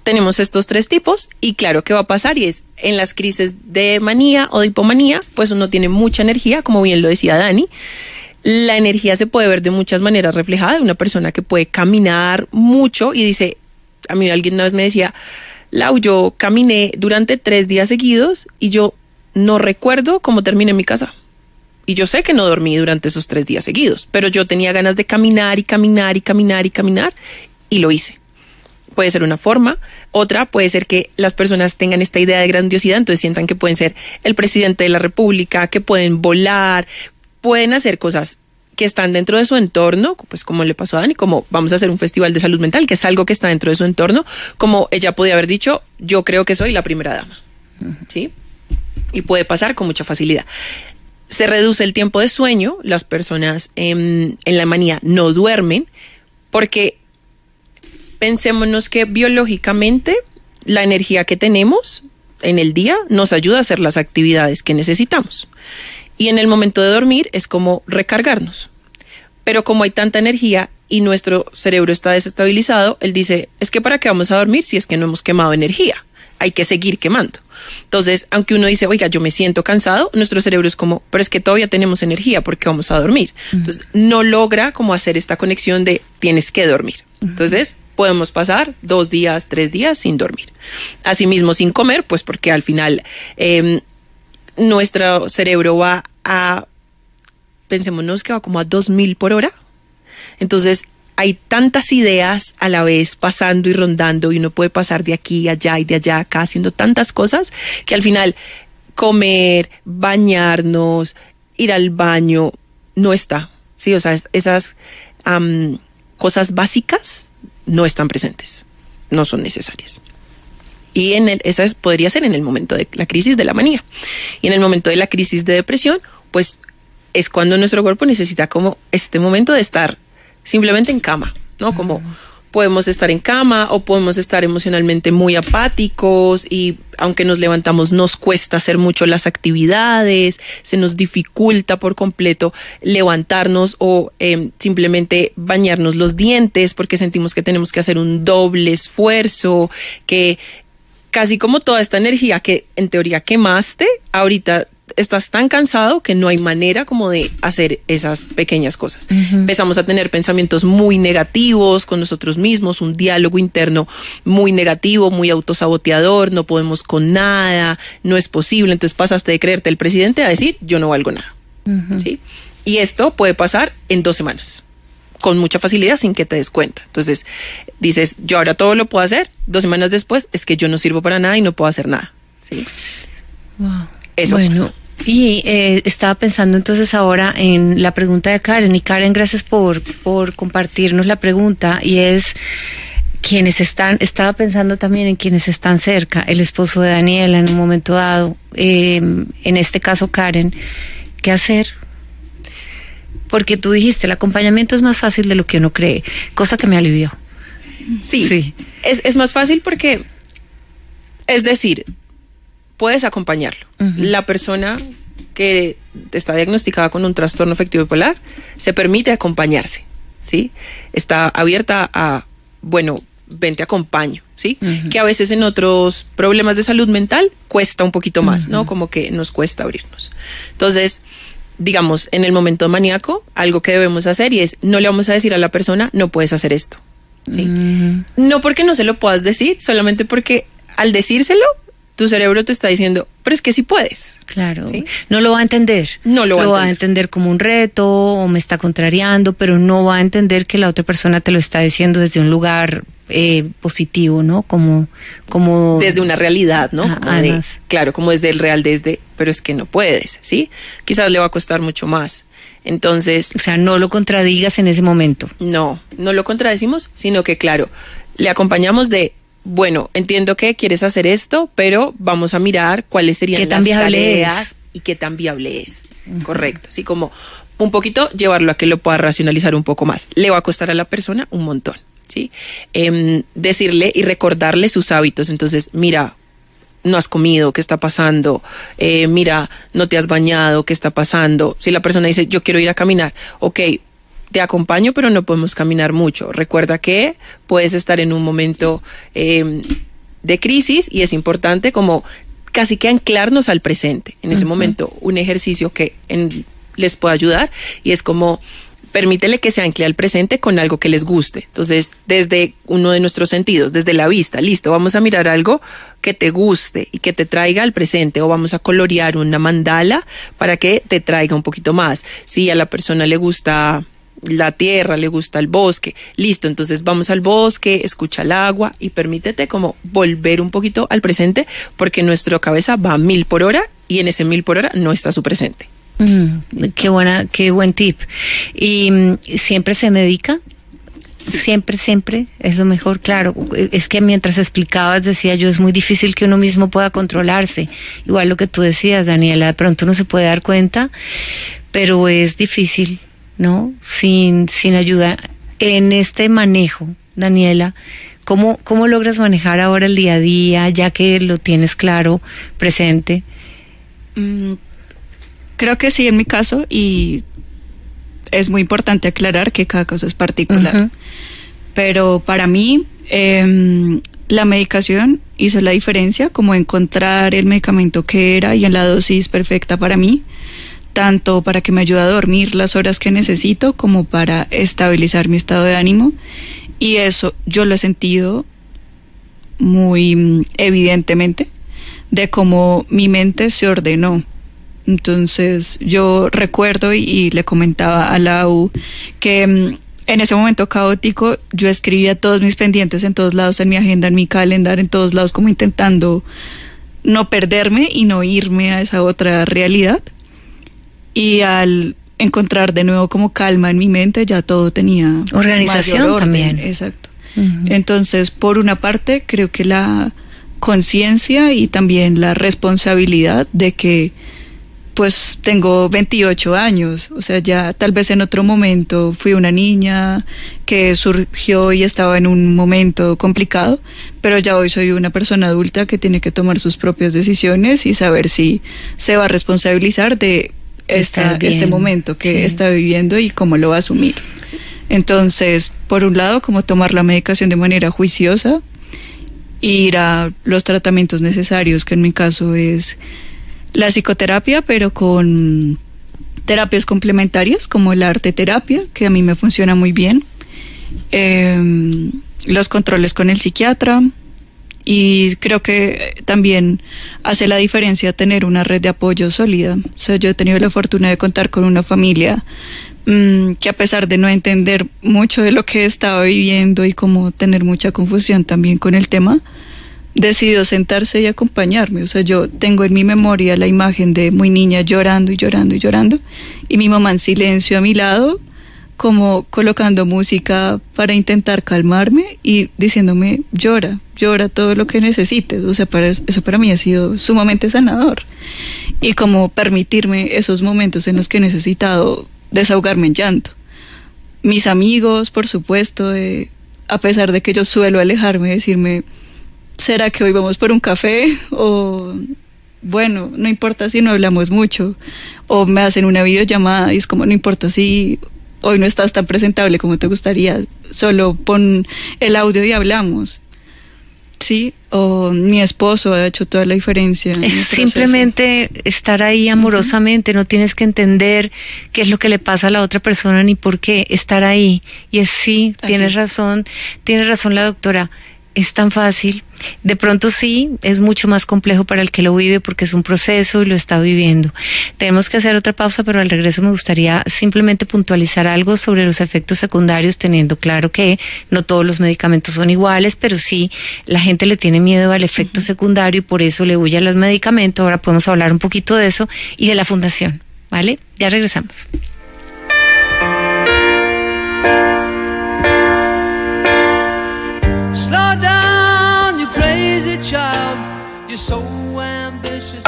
tenemos estos 3 tipos y claro, ¿qué va a pasar? Y es en las crisis de manía o de hipomanía, pues uno tiene mucha energía, como bien lo decía Dani. La energía se puede ver de muchas maneras reflejada. Una persona que puede caminar mucho y dice, a mí alguien una vez me decía, Lau, yo caminé durante 3 días seguidos y yo no recuerdo cómo terminé en mi casa. Y yo sé que no dormí durante esos 3 días seguidos, pero yo tenía ganas de caminar y lo hice. Puede ser una forma. Otra puede ser que las personas tengan esta idea de grandiosidad, entonces sientan que pueden ser el presidente de la república, que pueden volar, pueden hacer cosas que están dentro de su entorno, pues como le pasó a Dani, como vamos a hacer un festival de salud mental, que es algo que está dentro de su entorno, como ella podía haber dicho, yo creo que soy la primera dama, ¿sí? Y puede pasar con mucha facilidad. Se reduce el tiempo de sueño, las personas en la manía no duermen, porque pensémonos que biológicamente la energía que tenemos en el día nos ayuda a hacer las actividades que necesitamos. Y en el momento de dormir es como recargarnos. Pero como hay tanta energía y nuestro cerebro está desestabilizado, él dice, es que ¿para qué vamos a dormir si es que no hemos quemado energía? Hay que seguir quemando. Entonces, aunque uno dice, oiga, yo me siento cansado, nuestro cerebro es como, pero es que todavía tenemos energía, ¿por qué vamos a dormir? Entonces, no logra como hacer esta conexión de tienes que dormir. Entonces, podemos pasar 2 días, 3 días sin dormir. Asimismo, sin comer, pues porque al final nuestro cerebro va pensémonos que va como a 2000 por hora. Entonces, hay tantas ideas a la vez pasando y rondando y uno puede pasar de aquí a allá y de allá a acá haciendo tantas cosas que al final comer, bañarnos, ir al baño, no está. Sí, o sea, esas cosas básicas no están presentes, no son necesarias. Y esa podría ser en el momento de la crisis de la manía. Y en el momento de la crisis de depresión, pues es cuando nuestro cuerpo necesita como este momento de estar simplemente en cama, ¿no? Como podemos estar en cama o podemos estar emocionalmente muy apáticos y aunque nos levantamos nos cuesta hacer mucho las actividades, se nos dificulta por completo levantarnos o simplemente bañarnos los dientes porque sentimos que tenemos que hacer un doble esfuerzo, que casi como toda esta energía que en teoría quemaste, ahorita estás tan cansado que no hay manera como de hacer esas pequeñas cosas. Empezamos a tener pensamientos muy negativos con nosotros mismos, un diálogo interno muy negativo, muy autosaboteador, no podemos con nada, no es posible. Entonces pasaste de creerte el presidente a decir, yo no valgo nada. ¿Sí? Y esto puede pasar en 2 semanas, con mucha facilidad sin que te des cuenta. Entonces dices, yo ahora todo lo puedo hacer, 2 semanas después es que yo no sirvo para nada y no puedo hacer nada. ¿Sí? Wow. Eso bueno, pasa. Y estaba pensando entonces ahora en la pregunta de Karen. Y Karen, gracias por compartirnos la pregunta. Y es, estaba pensando también en quienes están cerca, el esposo de Daniela en un momento dado, en este caso Karen, ¿qué hacer? Porque tú dijiste, el acompañamiento es más fácil de lo que uno cree, cosa que me alivió. Sí. Es más fácil porque, es decir, puedes acompañarlo. La persona que está diagnosticada con un trastorno afectivo bipolar se permite acompañarse, ¿sí? Está abierta a, bueno, ven te acompaño, ¿sí? Que a veces en otros problemas de salud mental cuesta un poquito más, ¿no? Como que nos cuesta abrirnos. Entonces, digamos, en el momento maníaco, algo que debemos hacer y es, no le vamos a decir a la persona, no puedes hacer esto, ¿sí? No porque no se lo puedas decir, solamente porque al decírselo, tu cerebro te está diciendo, pero es que sí puedes. Claro. ¿Sí? No lo va a entender. No lo va a entender como un reto o me está contrariando, pero no va a entender que la otra persona te lo está diciendo desde un lugar positivo, ¿no? Como desde una realidad, ¿no? Claro, como desde el real, pero es que no puedes, ¿sí? Quizás le va a costar mucho más. Entonces, o sea, no lo contradigas en ese momento. No lo contradecimos, sino que claro, le acompañamos de, bueno, entiendo que quieres hacer esto, pero vamos a mirar cuáles serían las tareas y qué tan viable es. Correcto. Así como un poquito llevarlo a que lo pueda racionalizar un poco más. Le va a costar a la persona un montón, ¿sí? Decirle y recordarle sus hábitos. Entonces, mira, no has comido, ¿qué está pasando? Mira, no te has bañado, ¿qué está pasando? Si la persona dice, yo quiero ir a caminar, ok, te acompaño, pero no podemos caminar mucho. Recuerda que puedes estar en un momento de crisis y es importante como casi que anclarnos al presente. En ese momento, un ejercicio que les puede ayudar y es como permítele que se ancle al presente con algo que les guste. Entonces, desde uno de nuestros sentidos, desde la vista, listo, vamos a mirar algo que te guste y que te traiga al presente, o vamos a colorear una mandala para que te traiga un poquito más. Si a la persona le gusta la tierra, le gusta el bosque, listo, entonces vamos al bosque, escucha el agua y permítete como volver un poquito al presente, porque nuestra cabeza va a 1000 por hora y en ese 1000 por hora no está su presente. Qué buen tip. ¿Y siempre se medica? Siempre es lo mejor. Claro, es que mientras explicabas decía yo, es muy difícil que uno mismo pueda controlarse, igual lo que tú decías, Daniela, de pronto uno se puede dar cuenta, pero es difícil, ¿no? Sin ayuda en este manejo. Daniela, ¿cómo logras manejar ahora el día a día, ya que lo tienes claro, presente? Creo que sí, en mi caso, y es muy importante aclarar que cada caso es particular. Pero para mí, la medicación hizo la diferencia, como encontrar el medicamento que era y en la dosis perfecta para mí, tanto para que me ayude a dormir las horas que necesito, como para estabilizar mi estado de ánimo. Y eso yo lo he sentido muy evidentemente, de cómo mi mente se ordenó. Entonces yo recuerdo y le comentaba a Lau que en ese momento caótico yo escribía todos mis pendientes en todos lados, en mi agenda, en mi calendario, en todos lados, como intentando no perderme y no irme a esa otra realidad. Y al encontrar de nuevo como calma en mi mente, ya todo tenía organización orden, también. Exacto. Entonces, por una parte, creo que la conciencia y también la responsabilidad de que pues tengo 28 años, o sea, ya tal vez en otro momento fui una niña que surgió y estaba en un momento complicado, pero ya hoy soy una persona adulta que tiene que tomar sus propias decisiones y saber si se va a responsabilizar de este momento que está viviendo y cómo lo va a asumir. Entonces, por un lado, como tomar la medicación de manera juiciosa, ir a los tratamientos necesarios, que en mi caso es la psicoterapia, pero con terapias complementarias como la arteterapia, que a mí me funciona muy bien, los controles con el psiquiatra, y creo que también hace la diferencia tener una red de apoyo sólida. O sea, yo he tenido la fortuna de contar con una familia que, a pesar de no entender mucho de lo que estaba viviendo y como tener mucha confusión también con el tema, decidió sentarse y acompañarme. O sea, yo tengo en mi memoria la imagen de muy niña llorando y llorando y llorando, y mi mamá en silencio a mi lado, como colocando música para intentar calmarme y diciéndome: llora todo lo que necesites. O sea, eso para mí ha sido sumamente sanador, y como permitirme esos momentos en los que he necesitado desahogarme en llanto. Mis amigos, por supuesto, a pesar de que yo suelo alejarme, decirme: ¿será que hoy vamos por un café? O bueno, no importa si no hablamos mucho. O me hacen una videollamada y es como: no importa si hoy no estás tan presentable como te gustaría, solo pon el audio y hablamos. Sí, o mi esposo ha hecho toda la diferencia. Es simplemente estar ahí amorosamente, no tienes que entender qué es lo que le pasa a la otra persona ni por qué, estar ahí. Y tiene razón la doctora. Es tan fácil. De pronto sí, es mucho más complejo para el que lo vive porque es un proceso y lo está viviendo. Tenemos que hacer otra pausa, pero al regreso me gustaría simplemente puntualizar algo sobre los efectos secundarios, teniendo claro que no todos los medicamentos son iguales, pero sí, la gente le tiene miedo al efecto secundario y por eso le huye al medicamento. Ahora podemos hablar un poquito de eso y de la fundación, ¿vale? Ya regresamos. Slow down, you crazy child. You're so ambitious.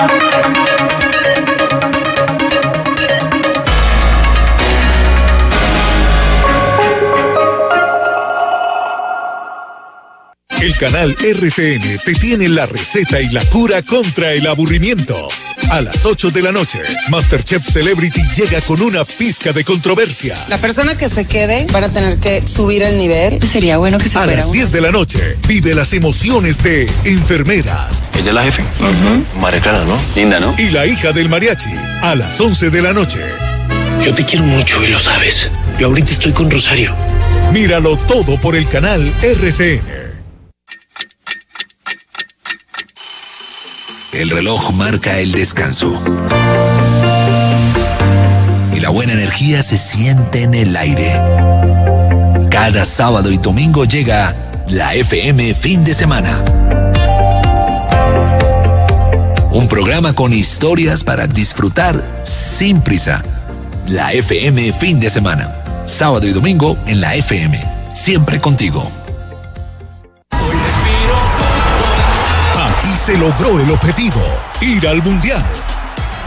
El canal RCN te tiene la receta y la cura contra el aburrimiento. A las 8 de la noche, MasterChef Celebrity llega con una pizca de controversia. La persona que se quede van a tener que subir el nivel. Sería bueno que se fuera. A las 10 de la noche, vive las emociones de Enfermeras. Ella es la jefe. Maricana, ¿no? Linda, ¿no? Y la hija del mariachi. A las 11 de la noche. Yo te quiero mucho y lo sabes. Yo ahorita estoy con Rosario. Míralo todo por el canal RCN. El reloj marca el descanso. Y la buena energía se siente en el aire. Cada sábado y domingo llega la FM Fin de Semana. Un programa con historias para disfrutar sin prisa. La FM Fin de Semana. Sábado y domingo en la FM. Siempre contigo. Se logró el objetivo, ir al Mundial.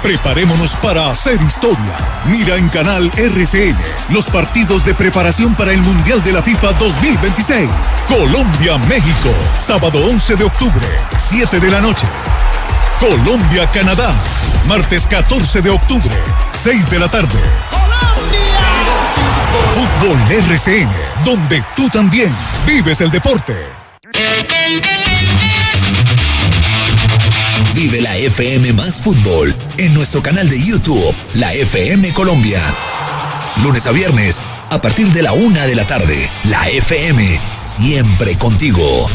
Preparémonos para hacer historia. Mira en Canal RCN los partidos de preparación para el Mundial de la FIFA 2026. Colombia-México, sábado 11 de octubre, 7 de la noche. Colombia-Canadá, martes 14 de octubre, 6 de la tarde. Fútbol RCN, donde tú también vives el deporte. Vive la FM más fútbol en nuestro canal de YouTube, la FM Colombia. Lunes a viernes, a partir de la 1 de la tarde, la FM, siempre contigo.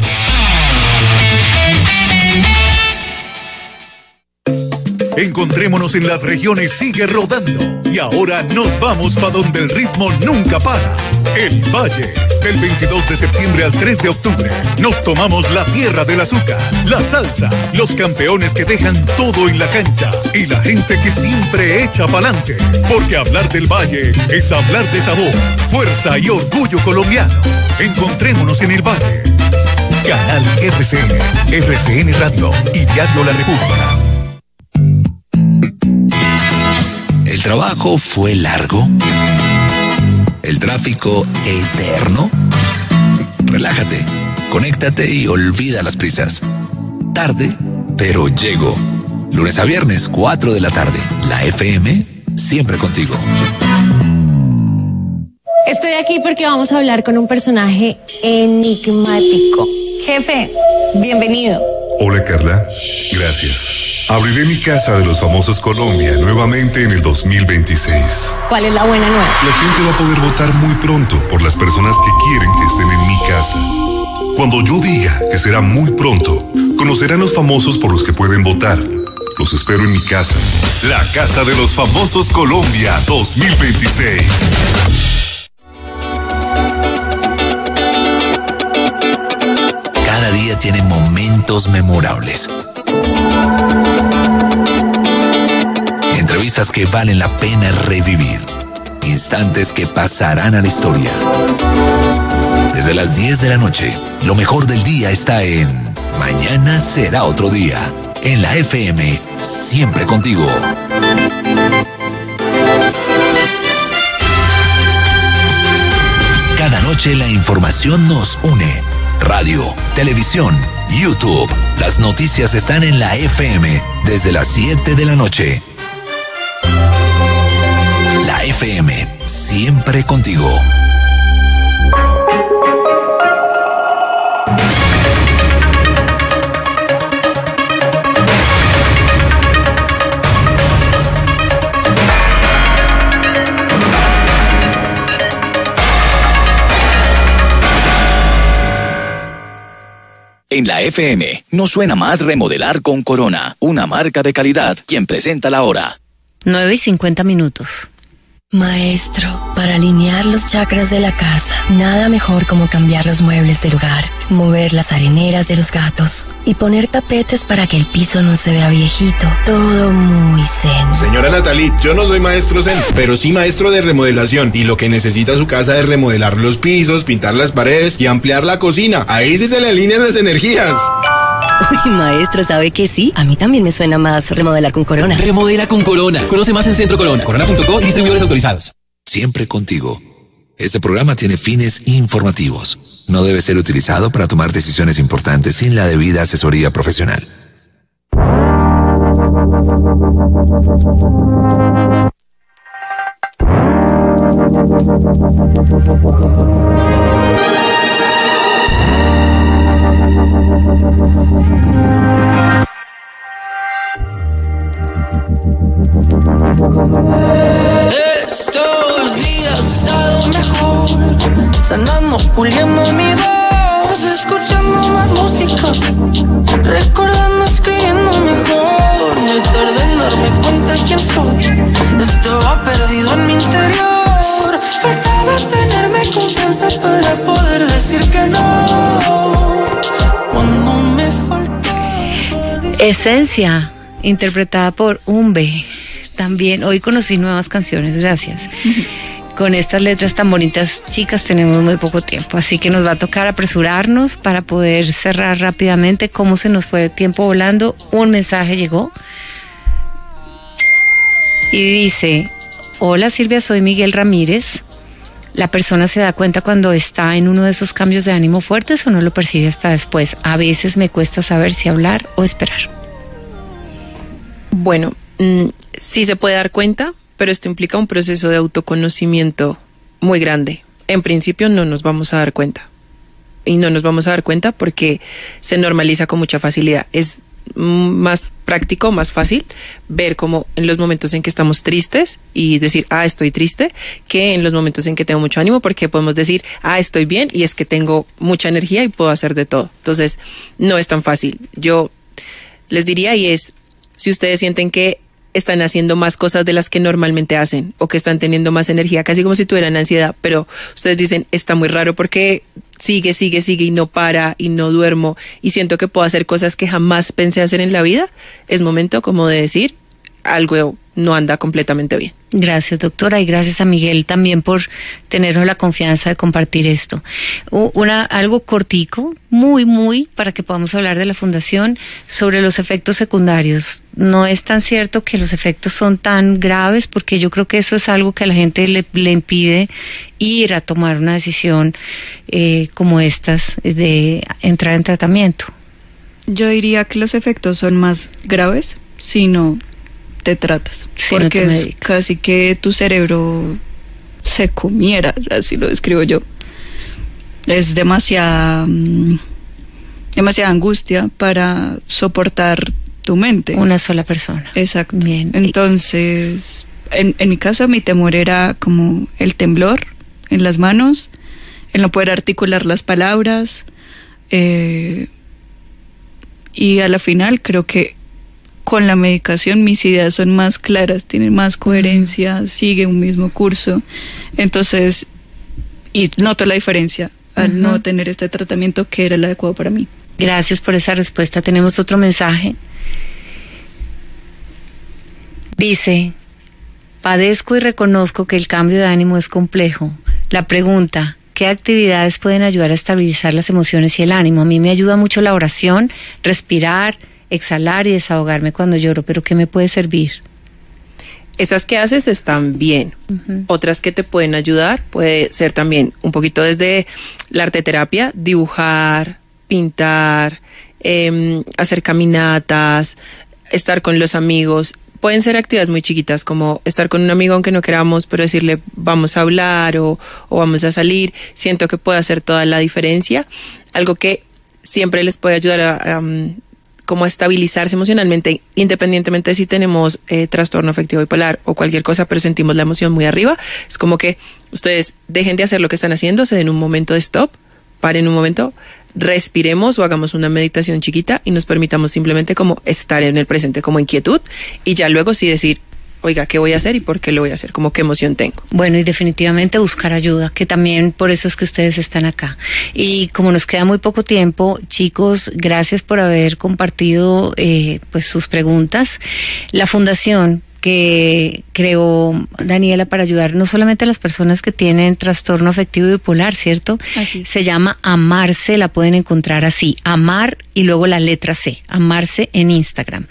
Encontrémonos en las regiones Sigue Rodando. Y ahora nos vamos pa' donde el ritmo nunca para. El Valle. Del 22 de septiembre al 3 de octubre. Nos tomamos la tierra del azúcar, la salsa, los campeones que dejan todo en la cancha y la gente que siempre echa pa'lante. Porque hablar del Valle es hablar de sabor, fuerza y orgullo colombiano. Encontrémonos en el Valle. Canal RCN, RCN Radio y Diario La República. trabajo fue largo? ¿El tráfico eterno? Relájate, conéctate y olvida las prisas. Tarde, pero llego. Lunes a viernes, 4 de la tarde. La FM, siempre contigo. Estoy aquí porque vamos a hablar con un personaje enigmático. Jefe, bienvenido. Hola Carla, gracias. Abriré mi casa de los famosos Colombia nuevamente en el 2026. ¿Cuál es la buena nueva? La gente va a poder votar muy pronto por las personas que quieren que estén en mi casa. Cuando yo diga que será muy pronto, conocerán los famosos por los que pueden votar. Los espero en mi casa. La Casa de los Famosos Colombia 2026. Cada día tiene momentos memorables. Entrevistas que valen la pena revivir. Instantes que pasarán a la historia. Desde las 10 de la noche, lo mejor del día está en Mañana será otro día. En la FM, siempre contigo. Cada noche la información nos une. Radio, televisión, YouTube. Las noticias están en la FM desde las 7 de la noche. La FM, siempre contigo. En la FM, no suena más remodelar con Corona, una marca de calidad, quien presenta la hora. 9:50. Maestro, para alinear los chakras de la casa, nada mejor como cambiar los muebles del hogar, mover las areneras de los gatos y poner tapetes para que el piso no se vea viejito. Todo muy zen. Señora Natalie, yo no soy maestro zen, pero sí maestro de remodelación, y lo que necesita su casa es remodelar los pisos, pintar las paredes y ampliar la cocina. Ahí sí se le alinean las energías. Uy, maestro, ¿sabe qué? Sí, a mí también me suena más remodelar con Corona. Remodela con Corona. Conoce más en Centro Corona, corona.co y distribuidores autorizados. Siempre contigo. Este programa tiene fines informativos. No debe ser utilizado para tomar decisiones importantes sin la debida asesoría profesional. Estos días he estado mejor, sanando, puliendo mi voz, escuchando más música, recordando, escribiendo mejor. Me tardé en darme cuenta quién soy, estaba perdido en mi interior. Faltaba tenerme confianza para poder decir que no, cuando me faltaba. Esencia, interpretada por Umbe. También hoy conocí nuevas canciones, gracias. Con estas letras tan bonitas, chicas, tenemos muy poco tiempo, así que nos va a tocar apresurarnos para poder cerrar rápidamente. ¿Cómo se nos fue el tiempo volando? Un mensaje llegó y dice: hola Silvia, soy Miguel Ramírez. ¿La persona se da cuenta cuando está en uno de esos cambios de ánimo fuertes o no lo percibe hasta después? A veces me cuesta saber si hablar o esperar. Bueno, sí se puede dar cuenta, pero esto implica un proceso de autoconocimiento muy grande. En principio no nos vamos a dar cuenta. Y no nos vamos a dar cuenta porque se normaliza con mucha facilidad. Es más práctico, más fácil ver como en los momentos en que estamos tristes y decir, estoy triste, que en los momentos en que tengo mucho ánimo, porque podemos decir, estoy bien y es que tengo mucha energía y puedo hacer de todo. Entonces, no es tan fácil. Yo les diría, y es, si ustedes sienten que están haciendo más cosas de las que normalmente hacen o que están teniendo más energía, casi como si tuvieran ansiedad, pero ustedes dicen, está muy raro porque sigue y no para y no duermo y siento que puedo hacer cosas que jamás pensé hacer en la vida, es momento como de decir, algo no anda completamente bien. Gracias, doctora, y gracias a Miguel también por tenernos la confianza de compartir esto. Algo cortico, muy, para que podamos hablar de la fundación, sobre los efectos secundarios. No es tan cierto que los efectos son tan graves, porque yo creo que eso es algo que a la gente le impide ir a tomar una decisión como estas, de entrar en tratamiento. Yo diría que los efectos son más graves si no te tratas, sí, porque no es casi que tu cerebro se comiera, así lo describo yo. Es demasiada angustia para soportar tu mente. Una sola persona. Exacto. Bien. Entonces, en mi caso, mi temor era como el temblor en las manos, el no poder articular las palabras, y a la final creo que con la medicación mis ideas son más claras, tienen más coherencia, sigue un mismo curso. Entonces, y noto la diferencia al no tener este tratamiento que era el adecuado para mí. Gracias por esa respuesta. Tenemos otro mensaje. Dice: padezco y reconozco que el cambio de ánimo es complejo. La pregunta: ¿qué actividades pueden ayudar a estabilizar las emociones y el ánimo? A mí me ayuda mucho la oración, respirar, exhalar y desahogarme cuando lloro, pero ¿qué me puede servir? Estas que haces están bien. Otras que te pueden ayudar puede ser también un poquito desde la arteterapia, dibujar, pintar, hacer caminatas, estar con los amigos. Pueden ser actividades muy chiquitas, como estar con un amigo aunque no queramos, pero decirle vamos a hablar o vamos a salir. Siento que puede hacer toda la diferencia. Algo que siempre les puede ayudar a como a estabilizarse emocionalmente, independientemente de si tenemos trastorno afectivo bipolar o cualquier cosa, pero sentimos la emoción muy arriba. Es como que ustedes dejen de hacer lo que están haciendo, se den un momento de stop, paren un momento, respiremos o hagamos una meditación chiquita y nos permitamos simplemente como estar en el presente, como en quietud, y ya luego sí decir, oiga, ¿qué voy a hacer y por qué lo voy a hacer? Como qué emoción tengo. Bueno, y definitivamente buscar ayuda, que también por eso es que ustedes están acá. Y como nos queda muy poco tiempo, chicos, gracias por haber compartido pues sus preguntas. La fundación que creó Daniela para ayudar no solamente a las personas que tienen trastorno afectivo bipolar, ¿cierto? Así es. Se llama Amarse, la pueden encontrar así, Amar y luego la letra C, Amarse en Instagram.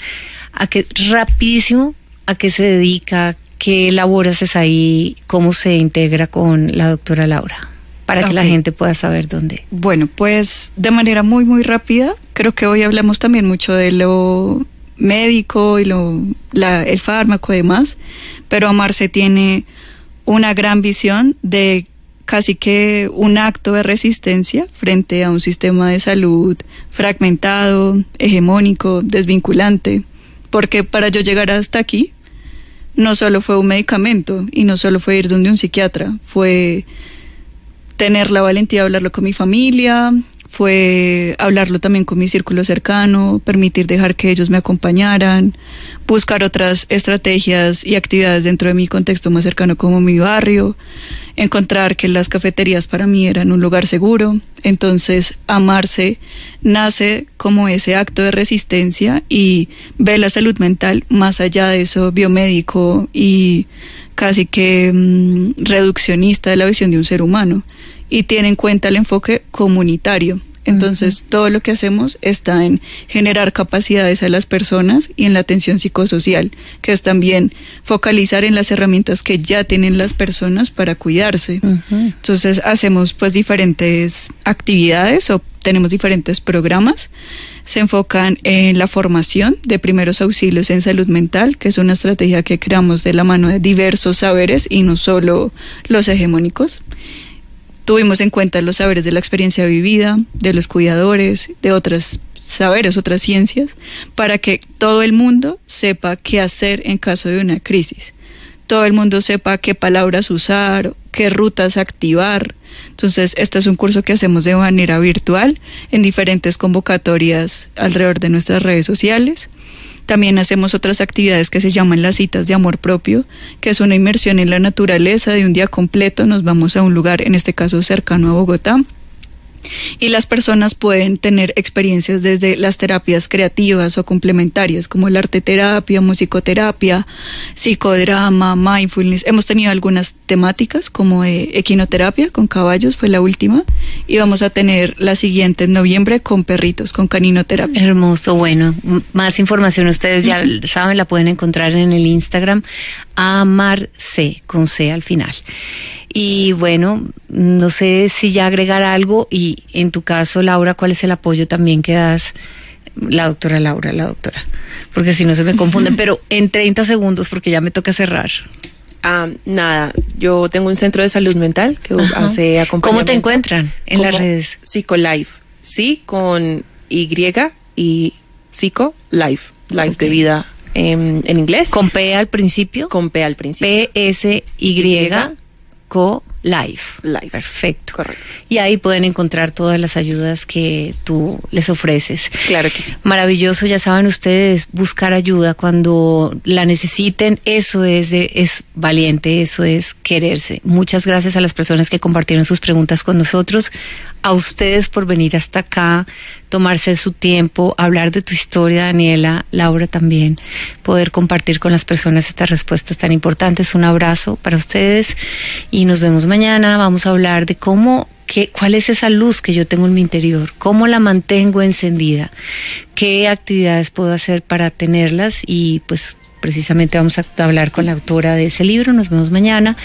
Rapidísimo, ¿a qué se dedica? ¿Qué labor haces ahí? ¿Cómo se integra con la doctora Laura? Para que la gente pueda saber dónde. Bueno, pues de manera muy rápida, creo que hoy hablamos también mucho de lo médico y el fármaco y demás, pero Amarse tiene una gran visión de casi que un acto de resistencia frente a un sistema de salud fragmentado, hegemónico, desvinculante, porque para yo llegar hasta aquí no solo fue un medicamento y no solo fue ir donde un psiquiatra, fue tener la valentía de hablarlo con mi familia, fue hablarlo también con mi círculo cercano, permitir dejar que ellos me acompañaran, buscar otras estrategias y actividades dentro de mi contexto más cercano como mi barrio, encontrar que las cafeterías para mí eran un lugar seguro. Entonces Amarse nace como ese acto de resistencia y ve la salud mental más allá de eso biomédico y casi que reduccionista de la visión de un ser humano, y tiene en cuenta el enfoque comunitario. Entonces, todo lo que hacemos está en generar capacidades a las personas y en la atención psicosocial, que es también focalizar en las herramientas que ya tienen las personas para cuidarse. Entonces, hacemos pues diferentes actividades o tenemos diferentes programas. Se enfocan en la formación de primeros auxilios en salud mental, que es una estrategia que creamos de la mano de diversos saberes y no solo los hegemónicos. Tuvimos en cuenta los saberes de la experiencia vivida, de los cuidadores, de otros saberes, otras ciencias, para que todo el mundo sepa qué hacer en caso de una crisis. Todo el mundo sepa qué palabras usar, qué rutas activar. Entonces, este es un curso que hacemos de manera virtual en diferentes convocatorias alrededor de nuestras redes sociales. También hacemos otras actividades que se llaman las citas de amor propio, que es una inmersión en la naturaleza de un día completo. Nos vamos a un lugar, en este caso cercano a Bogotá, Y las personas pueden tener experiencias desde las terapias creativas o complementarias, como la arteterapia, musicoterapia, psicodrama, mindfulness. Hemos tenido algunas temáticas como equinoterapia con caballos, fue la última, y vamos a tener la siguiente en noviembre con perritos, con caninoterapia. Hermoso, bueno, más información ustedes ya saben, la pueden encontrar en el Instagram, Amarse, con C al final. Y bueno, no sé si ya agregar algo, y en tu caso, Laura, ¿cuál es el apoyo también que das? La doctora, porque si no se me confunden, pero en 30 segundos, porque ya me toca cerrar. Nada, yo tengo un centro de salud mental que hace acompañamiento. ¿Cómo te encuentran en las redes? Psicolife, sí, con Y y Psicolife, life de vida en inglés. ¿Con P al principio? Con P al principio. P-S-Y Life. Perfecto. Correcto. Y ahí pueden encontrar todas las ayudas que tú les ofreces. Claro que sí. Maravilloso, ya saben ustedes, buscar ayuda cuando la necesiten, eso es valiente, eso es quererse. Muchas gracias a las personas que compartieron sus preguntas con nosotros, a ustedes por venir hasta acá, tomarse su tiempo, hablar de tu historia, Daniela, Laura también, poder compartir con las personas estas respuestas tan importantes. Un abrazo para ustedes y nos vemos mañana. Vamos a hablar de cuál es esa luz que yo tengo en mi interior, cómo la mantengo encendida, qué actividades puedo hacer para tenerlas, y pues precisamente vamos a hablar con la autora de ese libro. Nos vemos mañana.